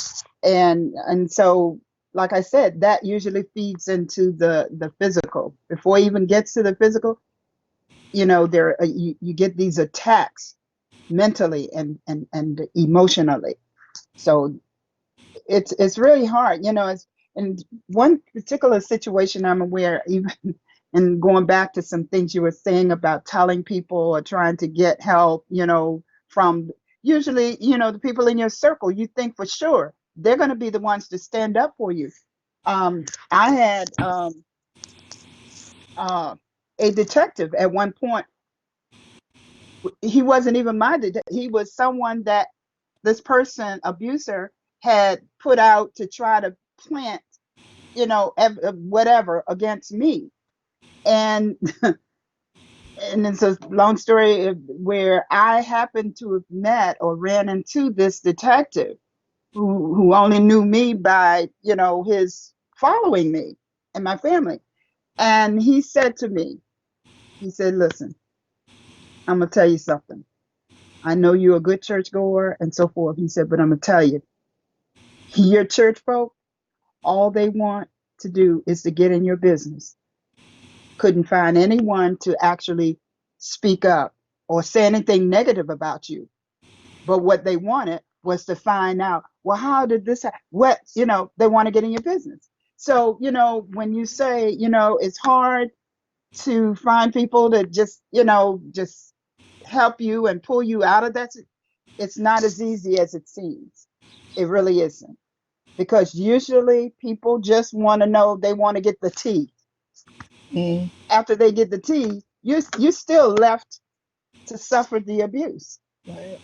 and so, like I said, that usually feeds into the physical. Before it even gets to the physical, there you get these attacks mentally and emotionally. So it's really hard, it's in one particular situation I'm aware, even and going back to some things you were saying about telling people or trying to get help, from usually, the people in your circle, you think for sure they're going to be the ones to stand up for you. I had uh, a detective at one point. He wasn't even my detective. He was someone that this person, abuser, had put out to try to plant, whatever against me. And it's a long story where I happened to have met or ran into this detective who only knew me by, his following me and my family. And he said to me, he said, listen, I'm going to tell you something. I know you're a good churchgoer and so forth. He said, but I'm going to tell you, your church folk, all they want to do is to get in your business. Couldn't find anyone to actually speak up or say anything negative about you. But what they wanted was to find out, well, how did this happen? What, they want to get in your business. So, when you say, it's hard to find people that just help you and pull you out of that, it's not as easy as it seems. It really isn't. Because usually people just want to know, they want to get the tea. Mm, After they get the tea, you still left to suffer the abuse. right.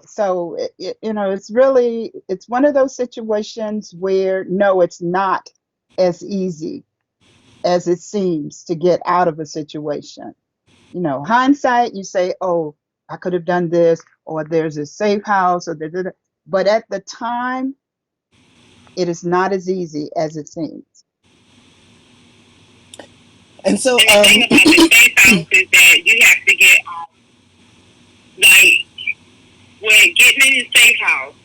So it's one of those situations where no, it's not as easy as it seems to get out of a situation. Hindsight, you say, oh, I could have done this, or there's a safe house, or but at the time, it is not as easy as it seems. And so, And the thing about the safe house is that you have to get like when getting in the safe house,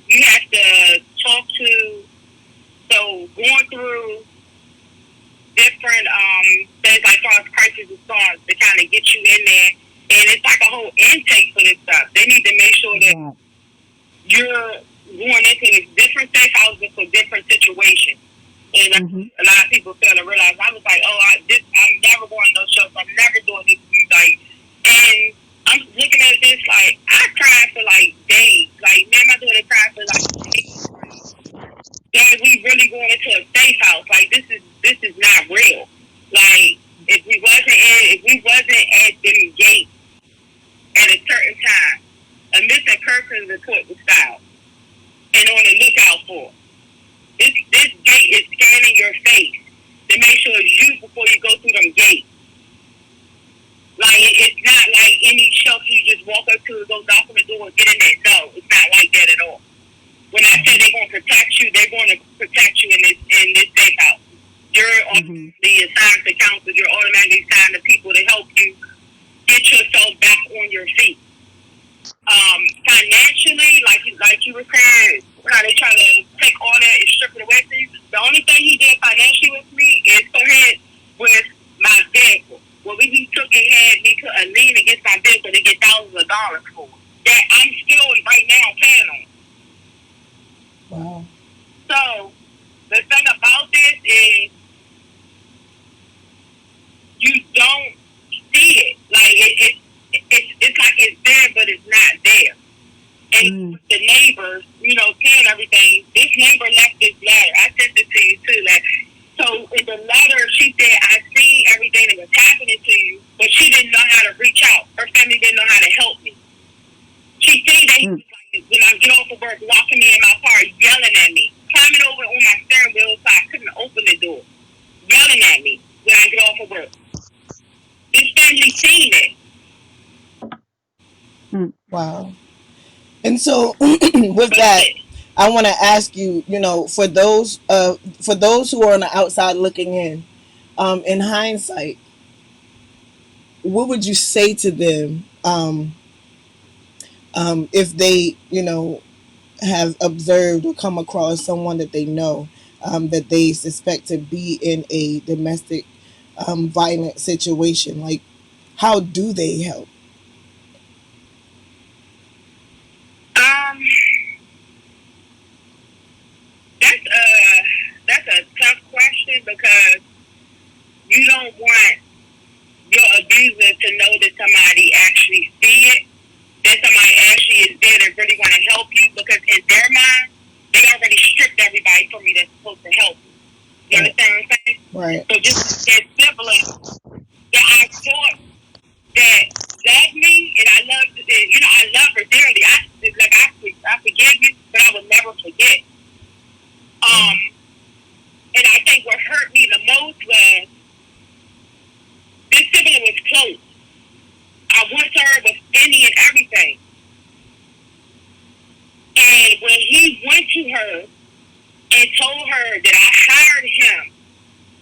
you have to talk to. So going through different things like far as crisis response to kind of get you in there, and it's like a whole intake for this stuff. They need to make sure that Right. you're going into these different safe houses for different situations. And Hmm. a lot of people fail to realize. I was like, oh, I'm never going to those shows. I'm never doing this. Like, and I'm looking at this like I cried for like days. Like, man, my daughter cried for like days. Like, we really going into a safe house. Like, this is not real. Like, if we wasn't at the gate at a certain time, a missing person report was filed and on the lookout for. This gate is scanning your face to make sure it's you before you go through them gates. Like it's not like any shelter you just walk up to, go knock on the door and get in there. No, it's not like that at all. When I say they're going to protect you, they're going to protect you in this safe house. You're Hmm. automatically assigned to counselors. You're automatically assigned to people to help you get yourself back on your feet. Financially, like you were saying, how they try to take all that and strip it away from you. The only thing he did financially with me is go ahead with my vehicle. Well, he took and had me put a lien against my vehicle to get thousands of dollars for that I'm still right now paying on. wow. So the thing about this is you don't see it. Like it's like it's there, but it's not there. And Mm. the neighbors, seeing everything. This neighbor left this letter. I sent it to you too. Like, so in the letter, she said, "I see everything that was happening to you, but she didn't know how to reach out. Her family didn't know how to help me. She seen that he Mm. was like, when I get off of work, locking me in my car, yelling at me, climbing over on my steering wheel so I couldn't open the door, yelling at me when I get off of work. This family seen it. Mm. Wow. And so, with But that, I want to ask you, for those who are on the outside looking in hindsight, what would you say to them, if they, have observed or come across someone that they know, that they suspect to be in a domestic violent situation? Like, how do they help? Um, that's a tough question because you don't want your abuser to know that somebody actually see it, that somebody actually is there that really want to help you, because in their mind, they already stripped everybody from you that's supposed to help you. You Right. understand what I'm saying? Right. So just that sibling that I thought that loved me, and I loved, I love her dearly. I forgive you, but I will never forget. Mm. Um, and I think what hurt me the most was this sibling was close. I went to her with any and everything. And when he went to her and told her that I hired him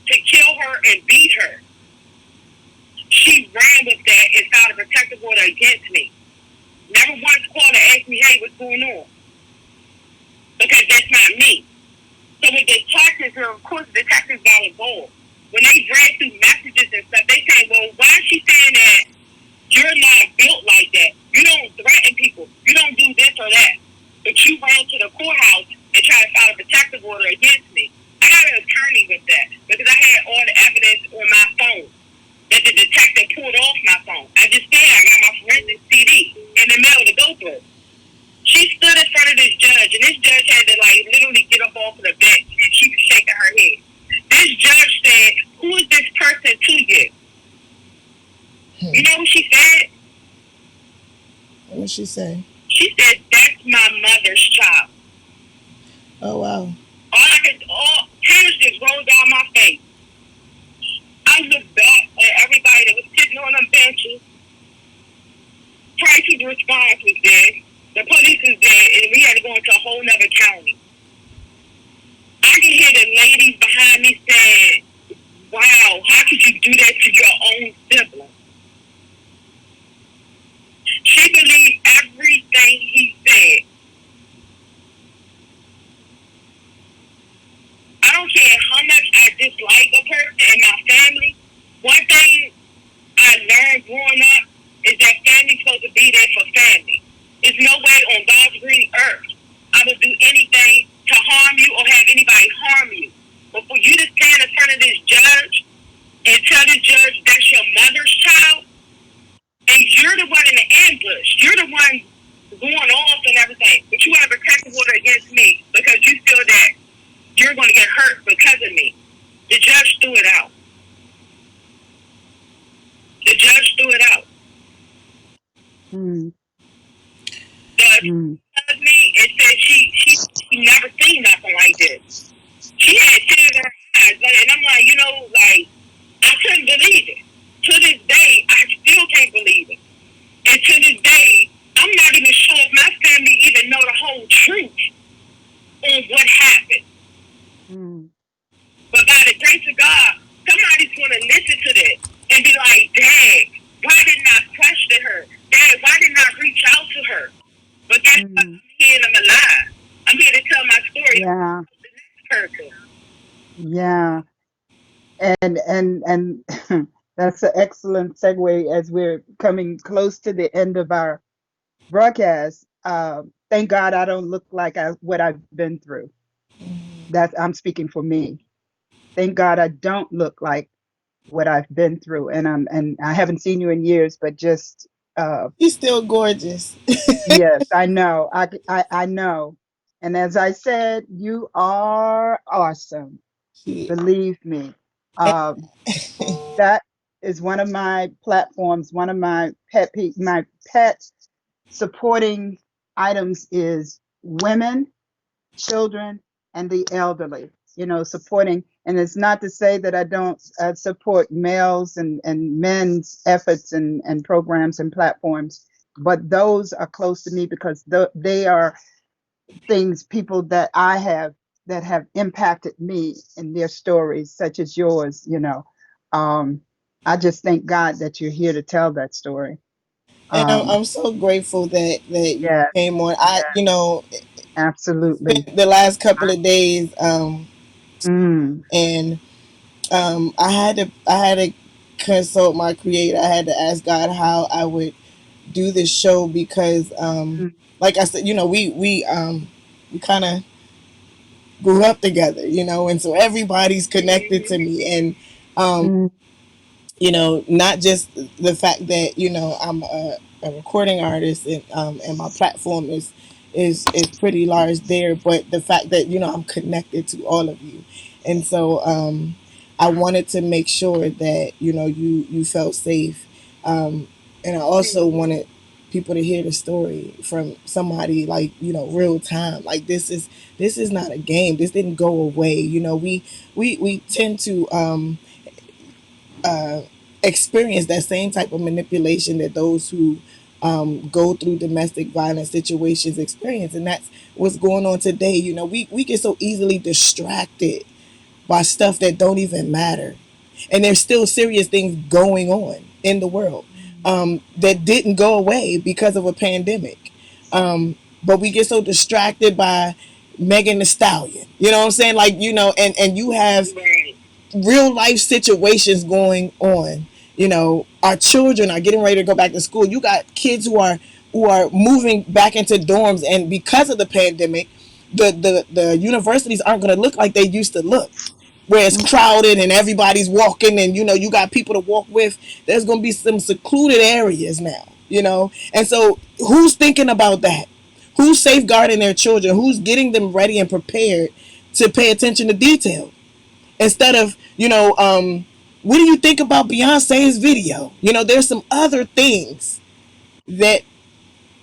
to kill her and beat her, she ran with that and filed a protective order against me. Never once called and asked me, hey, what's going on? Because that's not me. So with the detectives, of course, the detectives got involved. When they read through messages and stuff, they say, well, why is she saying that you're not built like that? You don't threaten people. You don't do this or that. But you ran to the courthouse and tried to file a protective order against me. I got an attorney with that because I had all the evidence on my phone that the detective pulled off my phone. I just said I got my forensic CD in the mail to go through. She stood in front of this judge, and this judge had to like literally get up off of the bench, and she was shaking her head. This judge said, "Who is this person to you?" You Hmm. know what she said? What did she say? She said, "That's my mother's child." Oh wow. All tears just rolled down my face. I looked back at everybody that was sitting on them benches. Price's response was there. The police was there, and we had to go into a whole nother county. I can hear the ladies behind me saying, wow, how could you do that to your own sibling? She believed everything he said. I don't care how much I dislike a person in my family. One thing I learned growing up is that family's supposed to be there for family. There's no way on God's green earth I would do anything to harm you or have anybody harm you. But for you to stand in front of this judge and tell this judge that's your mother's child, and you're the one in the ambush, you're the one going off and everything, but you have a protective order against me because you feel that you're going to get hurt because of me. The judge threw it out. The judge threw it out. Mm, But mm, she me and said she never seen nothing like this. She had tears in her eyes, and I'm like, like I couldn't believe it. To this day, I still can't believe it. And to this day, I'm not even sure if my family even know the whole truth on what happened. mm, But by the grace of God, somebody's going to listen to this and be like, Dad, why didn't I question her? Dad, why didn't I reach out to her? But guess what? mm. I'm here and I'm alive. I'm here to tell my story to Yeah, the next person. yeah. And that's an excellent segue as we're coming close to the end of our broadcast. Thank God I don't look like what I've been through. That I'm speaking for me. Thank God I don't look like what I've been through, and I haven't seen you in years, but just She's still gorgeous. yes, I know. I know. And as I said, you are awesome. She, Believe me. Um, that is one of my platforms. One of my my pet supporting items is women, children, and the elderly. Supporting, and it's not to say that I don't support males and men's efforts and programs and platforms, but those are close to me because they are things, people that I have that have impacted me in their stories, such as yours. Um, I just thank God that you're here to tell that story. and Um, I'm so grateful that you yeah, came on. yeah, It's absolutely. been the last couple of days, Mm, and I had to consult my creator. I had to ask God how I would do this show because, Mm, like I said, we kind of grew up together, and so everybody's connected to me, and um, mm, not just the fact that I'm a recording artist, and my platform is pretty large there, but the fact that I'm connected to all of you, and so I wanted to make sure that you felt safe, and I also wanted people to hear the story from somebody like real time. Like this is not a game. This didn't go away. We tend to uh, experience that same type of manipulation that those who go through domestic violence situations experience, and that's what's going on today. We get so easily distracted by stuff that don't even matter, and there's still serious things going on in the world that didn't go away because of a pandemic. But we get so distracted by Megan the Stallion. You know what I'm saying? Like, and you have Right. real life situations going on. Our children are getting ready to go back to school. You got kids who are moving back into dorms, and because of the pandemic, the universities aren't going to look like they used to look, where it's mm, crowded and everybody's walking, and you got people to walk with. There's going to be some secluded areas now. And so who's thinking about that? Who's safeguarding their children? Who's getting them ready and prepared to pay attention to detail? Instead of what do you think about Beyonce's video? There's some other things that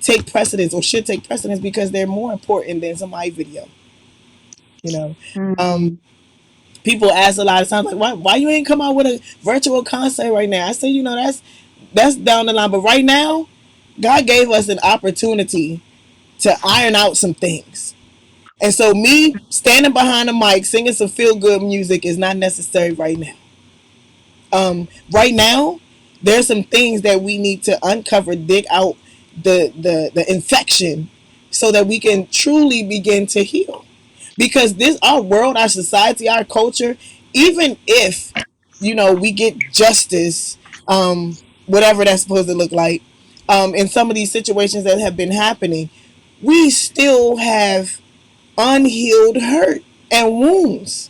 take precedence or should take precedence because they're more important than somebody's video. you know um mm, People ask a lot of times, like, why you ain't come out with a virtual concert right now? I say, that's down the line, but right now God gave us an opportunity to iron out some things. And so me standing behind the mic singing some feel good music is not necessary right now. Right now, there's some things that we need to uncover, dig out the infection, so that we can truly begin to heal. Because this, our world, our society, our culture, even if we get justice, whatever that's supposed to look like, in some of these situations that have been happening, we still have unhealed hurt and wounds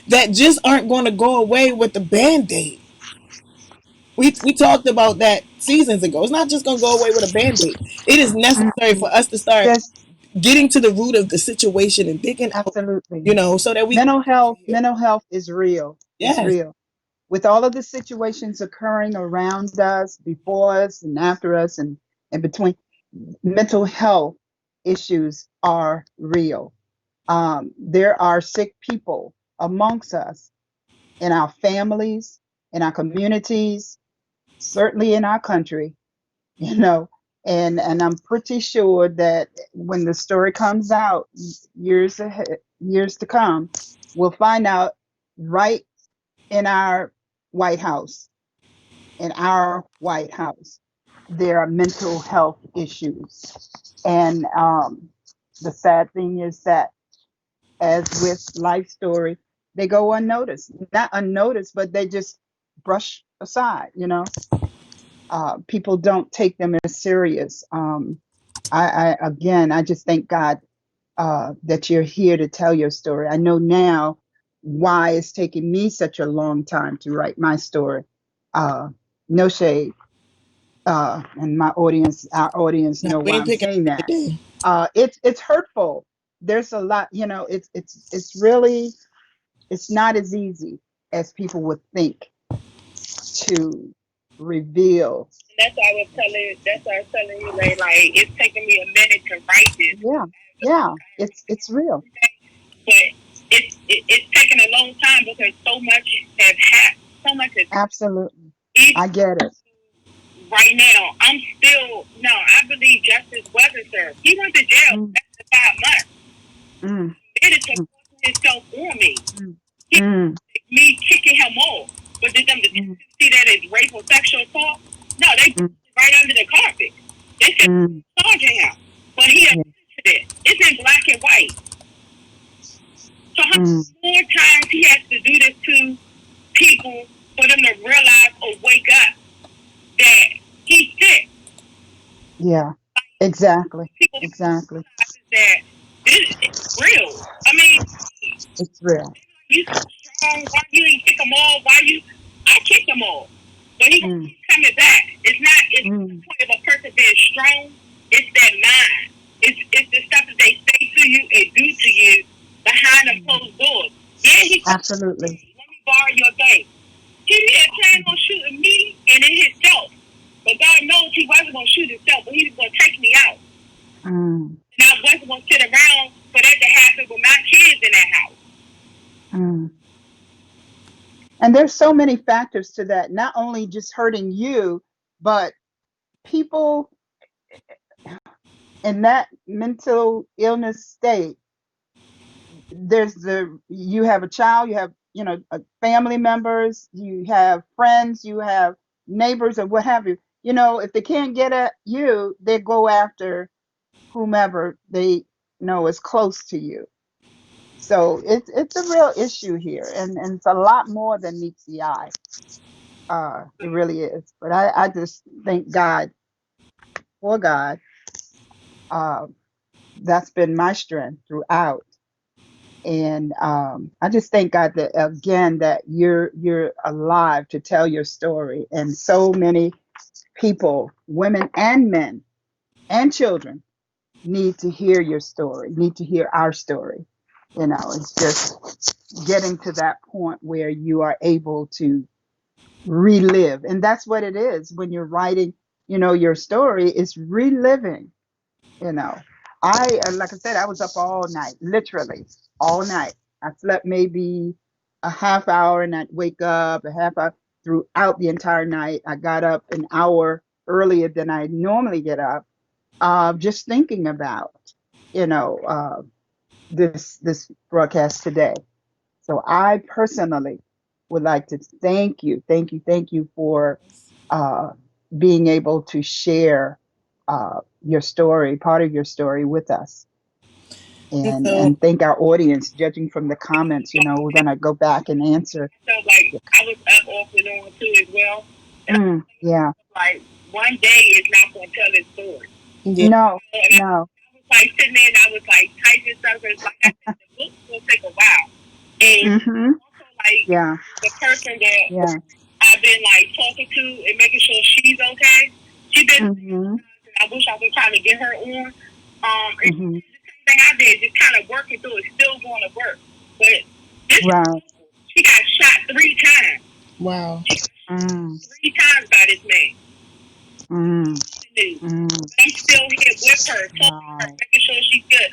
that just aren't going to go away with the band-aid. We talked about that seasons ago. It's not just going to go away with a band-aid. It is necessary mm. for us to start There's getting to the root of the situation and digging out, absolutely so that we can mental health. heal. Mental health is real. It's Yes. real. With all of the situations occurring around us, before us, and after us, and between, mental health issues are real. There are sick people amongst us, in our families, in our communities, certainly in our country, you know. And I'm pretty sure that when the story comes out years ahead, years to come, we'll find out right in our White House, in our White House, there are mental health issues. And the sad thing is that, as with life story, they go unnoticed. Not unnoticed, but they just brush aside, you know. People don't take them as serious. I just thank God that you're here to tell your story. I know now why it's taking me such a long time to write my story. Uh, no shade, and my audience, our audience, No, know we why ain't I'm picking saying up that. anything. It's hurtful. There's a lot, you know. It's really, it's not as easy as people would think to reveal. That's why I was telling. That's why I was telling you, like it's taking me a minute to write this, Yeah, yeah, it's real. but it's taken a long time because so much has happened. So much has Absolutely, even I get it. right now. I'm still no. I believe justice wasn't served. He went to jail Mm, for 5 months. mm, Did it to mm, force himself on me. mm, He mm, me kicking him off. But did them mm, detectives see that as rape or sexual assault? No, they put mm, it right under the carpet. They said mm. charging him, but he Yeah. admitted to it. It's in black and white. So how Mm, many more times he has to do this to? people for them to realize or wake up that he's sick. Yeah. Exactly. People Exactly. realize that this is real. I mean, It's real. you so strong. Why you ain't kick them all? Why you? I kicked them all, but he gonna Mm, keep coming back. It's not. It's not the mm, point of a person being strong. It's that mind. It's the stuff that they say to you and do to you behind the mm. closed doors. Yeah, he said, Absolutely. let me borrow your thing. He had planned on shooting me and then himself. But God knows he wasn't going to shoot himself, but he was going to take me out. Mm, And I wasn't going to sit around for that to happen with my kids in that house. mm. And there's so many factors to that, not only just hurting you, but people in that mental illness state. There's the you have a child, you have family members, you have friends, you have neighbors, or what have you. If they can't get at you, they go after whomever they know is close to you. So it's a real issue here, and it's a lot more than meets the eye. It really is. But I just thank God for God. Uh, that's been my strength throughout. And I just thank God that again that you're alive to tell your story, and so many people, women and men and children, need to hear your story, need to hear our story. It's just getting to that point where you are able to relive, and that's what it is when you're writing. Your story is reliving. You know, like I said, I was up all night, literally all night. I slept maybe a half hour and I'd wake up a half hour throughout the entire night. I got up an hour earlier than I normally get up, just thinking about, you know, uh, this broadcast today. So I personally would like to thank you for uh, being able to share your story, part of your story with us, And and so, and thank our audience. Judging from the comments, we're gonna go back and answer. So, like, I was up off and on too as well. And I Yeah, was like, one day is not going to tell this story. yeah. no, And no, I was like sitting there and I was like typing stuff. And like I said, the book's going to take a while. And mm-hmm, also, like, yeah, the person that yeah, I've been like talking to and making sure she's okay. She's been, mm-hmm, I wish I was trying to get her on. And she mm-hmm, did the same thing I did, just kind of working through it, still going to work. But this, right, she got shot 3 times. Wow. She got mm, shot 3 times by this man. mm, The news. mm, But I'm still here with her, talking to her, right, making sure she's good.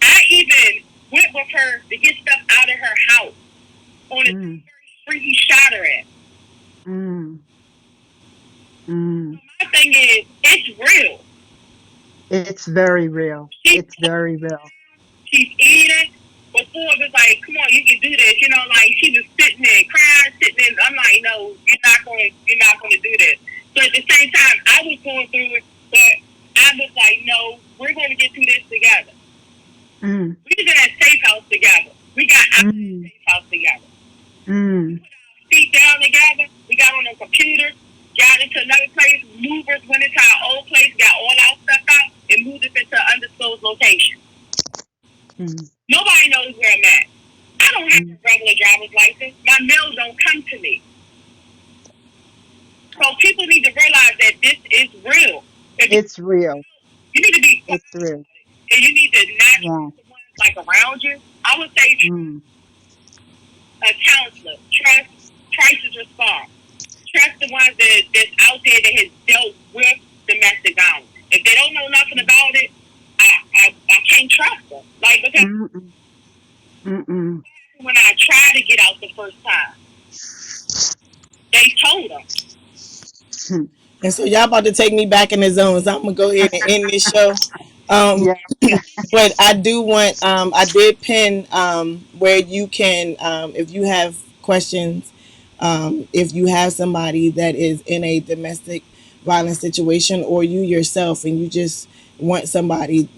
I even went with her to get stuff out of her house on the mm, very street he shot her at. mm, mm. My thing is, it's real. It's very real. She's It's very real. she's eating. Before it was like, come on, you can do this. Like she was sitting there crying, sitting there. I'm like, no, you're not gonna do this. So at the same time, I was going through it, but I was like, no, we're gonna get through this together. Mm, We was in that safe house together. We got out of that mm, safe house together. mm, Feet down together. We got on the computer, got into another place. Movers went into our old place, got all our stuff out, and moved us into an undisclosed location. mm, Nobody knows where I'm at. I don't have mm. a regular driver's license. My mail don't come to me. So people need to realize that this is real. If you, It's real. you need to be quiet It's real. and you need to not Yeah. trust the ones like around you. I would say Mm, a counselor, trust crisis response. Trust the ones that's out there that has dealt with domestic violence. If they don't know nothing about it, I can't trust them. Like because mm, mm, mm, mm. when I tried to get out the first time, they told them. Hmm. And so y'all about to take me back in the zone. So I'm gonna go ahead and end this show. Um, Yeah. but I do want I did pin where you can if you have questions, if you have somebody that is in a domestic violence situation, or you yourself and you just want somebody,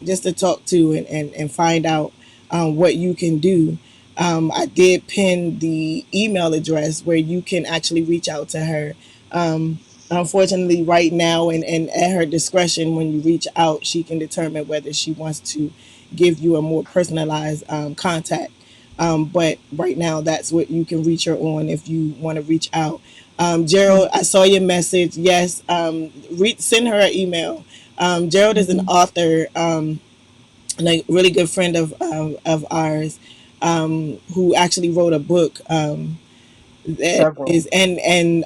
just to talk to and find out what you can do. I did pin the email address where you can actually reach out to her. Um, Unfortunately, right now, and at her discretion, when you reach out, she can determine whether she wants to give you a more personalized contact. But right now, that's what you can reach her on if you want to reach out. Gerald, Mhm. I saw your message. Yes, send her an email. Gerald is an Mhm. author, and a really good friend of ours, who actually wrote a book, that Several. is and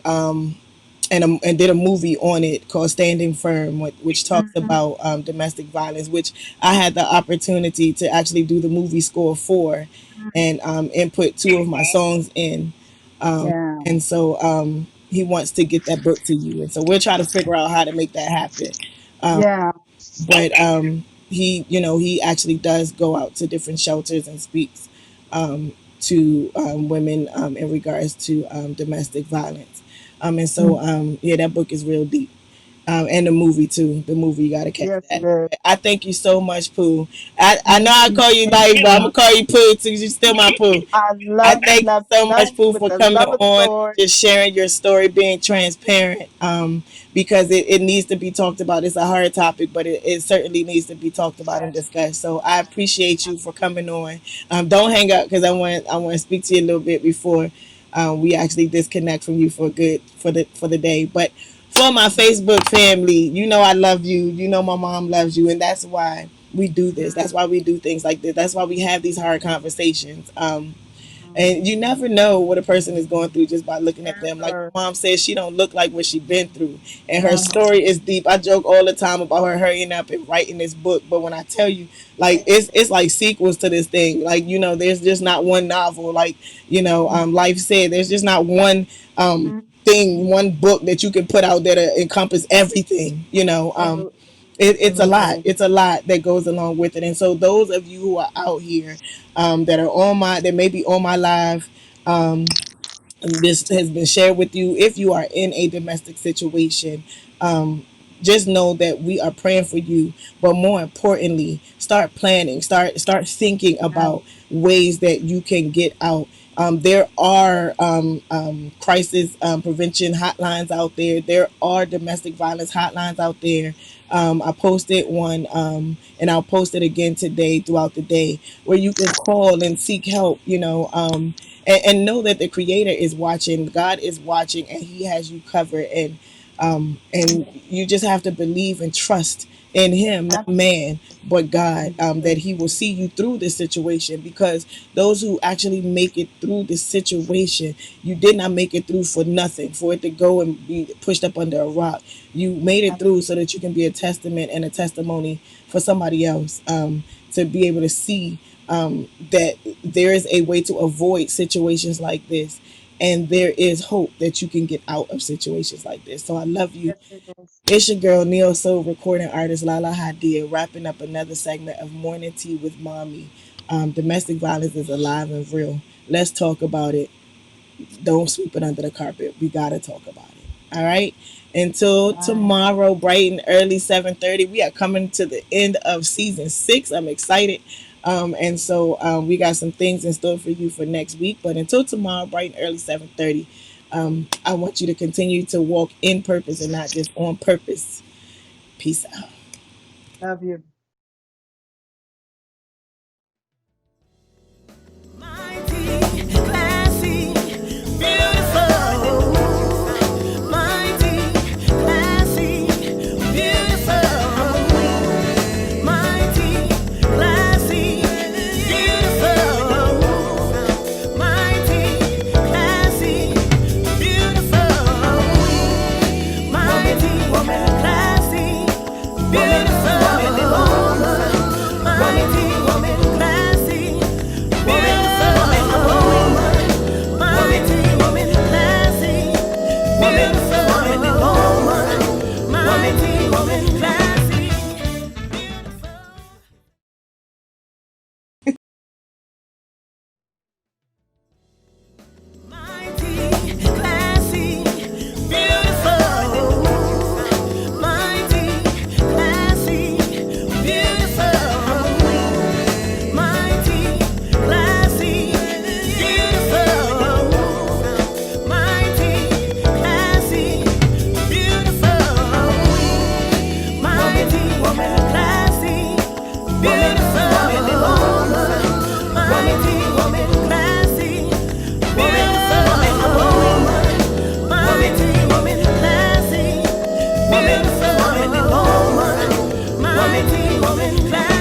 did a movie on it called Standing Firm, which talks Mhm. about domestic violence, which I had the opportunity to actually do the movie score for, and input two of my songs in. Yeah. And so he wants to get that book to you. And so we're trying to figure out how to make that happen. Yeah. But he actually does go out to different shelters and speaks to women in regards to domestic violence. And so Mhm. yeah, that book is real deep. And the movie too. The movie, you got to catch Yes, it that. is. I thank you so much, Pooh. I know I Mhm. call you Thank Life, but I'm you. gonna call you Pooh too. 'Cause you're still my Pooh. I I love, thank you love, so love much, Pooh, with for the coming love of the on, Lord. just sharing your story, being transparent. Because it needs to be talked about. It's a hard topic, but it certainly needs to be talked about and Yes. discussed. So I appreciate you for coming on. Don't hang up because I want to speak to you a little bit before we actually disconnect from you for good for the day. But for my Facebook family, you know I love you. You know my mom loves you, and that's why we do this. That's why we do things like this. That's why we have these hard conversations. Mhm. And you never know what a person is going through just by looking at them. Like Never. my mom says, she don't look like what she been through, and her Uh-huh. story is deep. I joke all the time about her hurrying up and writing this book, but when I tell you, like it's like sequels to this thing. Like there's just not one novel. Like Life said, there's just not one um Mhm. thing, one book that you can put out there to encompass everything. Absolutely. It's a lot. Absolutely. It's a lot that goes along with it. And so those of you who are out here, that may be on my live, this has been shared with you. If you are in a domestic situation, um, just know that we are praying for you. But more importantly, start planning. Start thinking Yeah. about ways that you can get out. There are crisis prevention hotlines out there. There are domestic violence hotlines out there. I posted one, and I'll post it again today throughout the day, where you can call and seek help. And know that the Creator is watching, God is watching, and He has you covered. And you just have to believe and trust in Him, not man, but God, that Absolutely. He will see you through this situation. Because those who actually make it through this situation, you did not make it through for nothing, for it to go and be pushed up under a rock. You made it through so that you can be a testament and a testimony for somebody else, to be able to see that there is a way to avoid situations like this, and there is hope that you can get out of situations like this. So I love you. Yes, it is. It's your girl, Neo Soul recording artist Lahla-Hadiya, wrapping up another segment of Morning Tea with Mommy. Domestic violence is alive and real. Let's talk about it. Don't sweep it under the carpet. We gotta talk about it. All right. Until Bye. tomorrow, bright and early 7:30. We are coming to the end of season 6. I'm excited. And so we got some things in store for you for next week. But until tomorrow, bright and early 7:30. I want you to continue to walk in purpose and not just on purpose. Peace out. Love you. Mighty, classy, beautiful. Mighty, classy, beautiful. Mighty, classy, beautiful. Mighty, classy, beautiful. Mighty, classy, beautiful. Mighty, classy, beautiful. Mighty, classy, beautiful. Mighty, classy, beautiful. Mighty, classy, beautiful. Mighty, classy, beautiful. Mighty, classy, woman, mighty woman,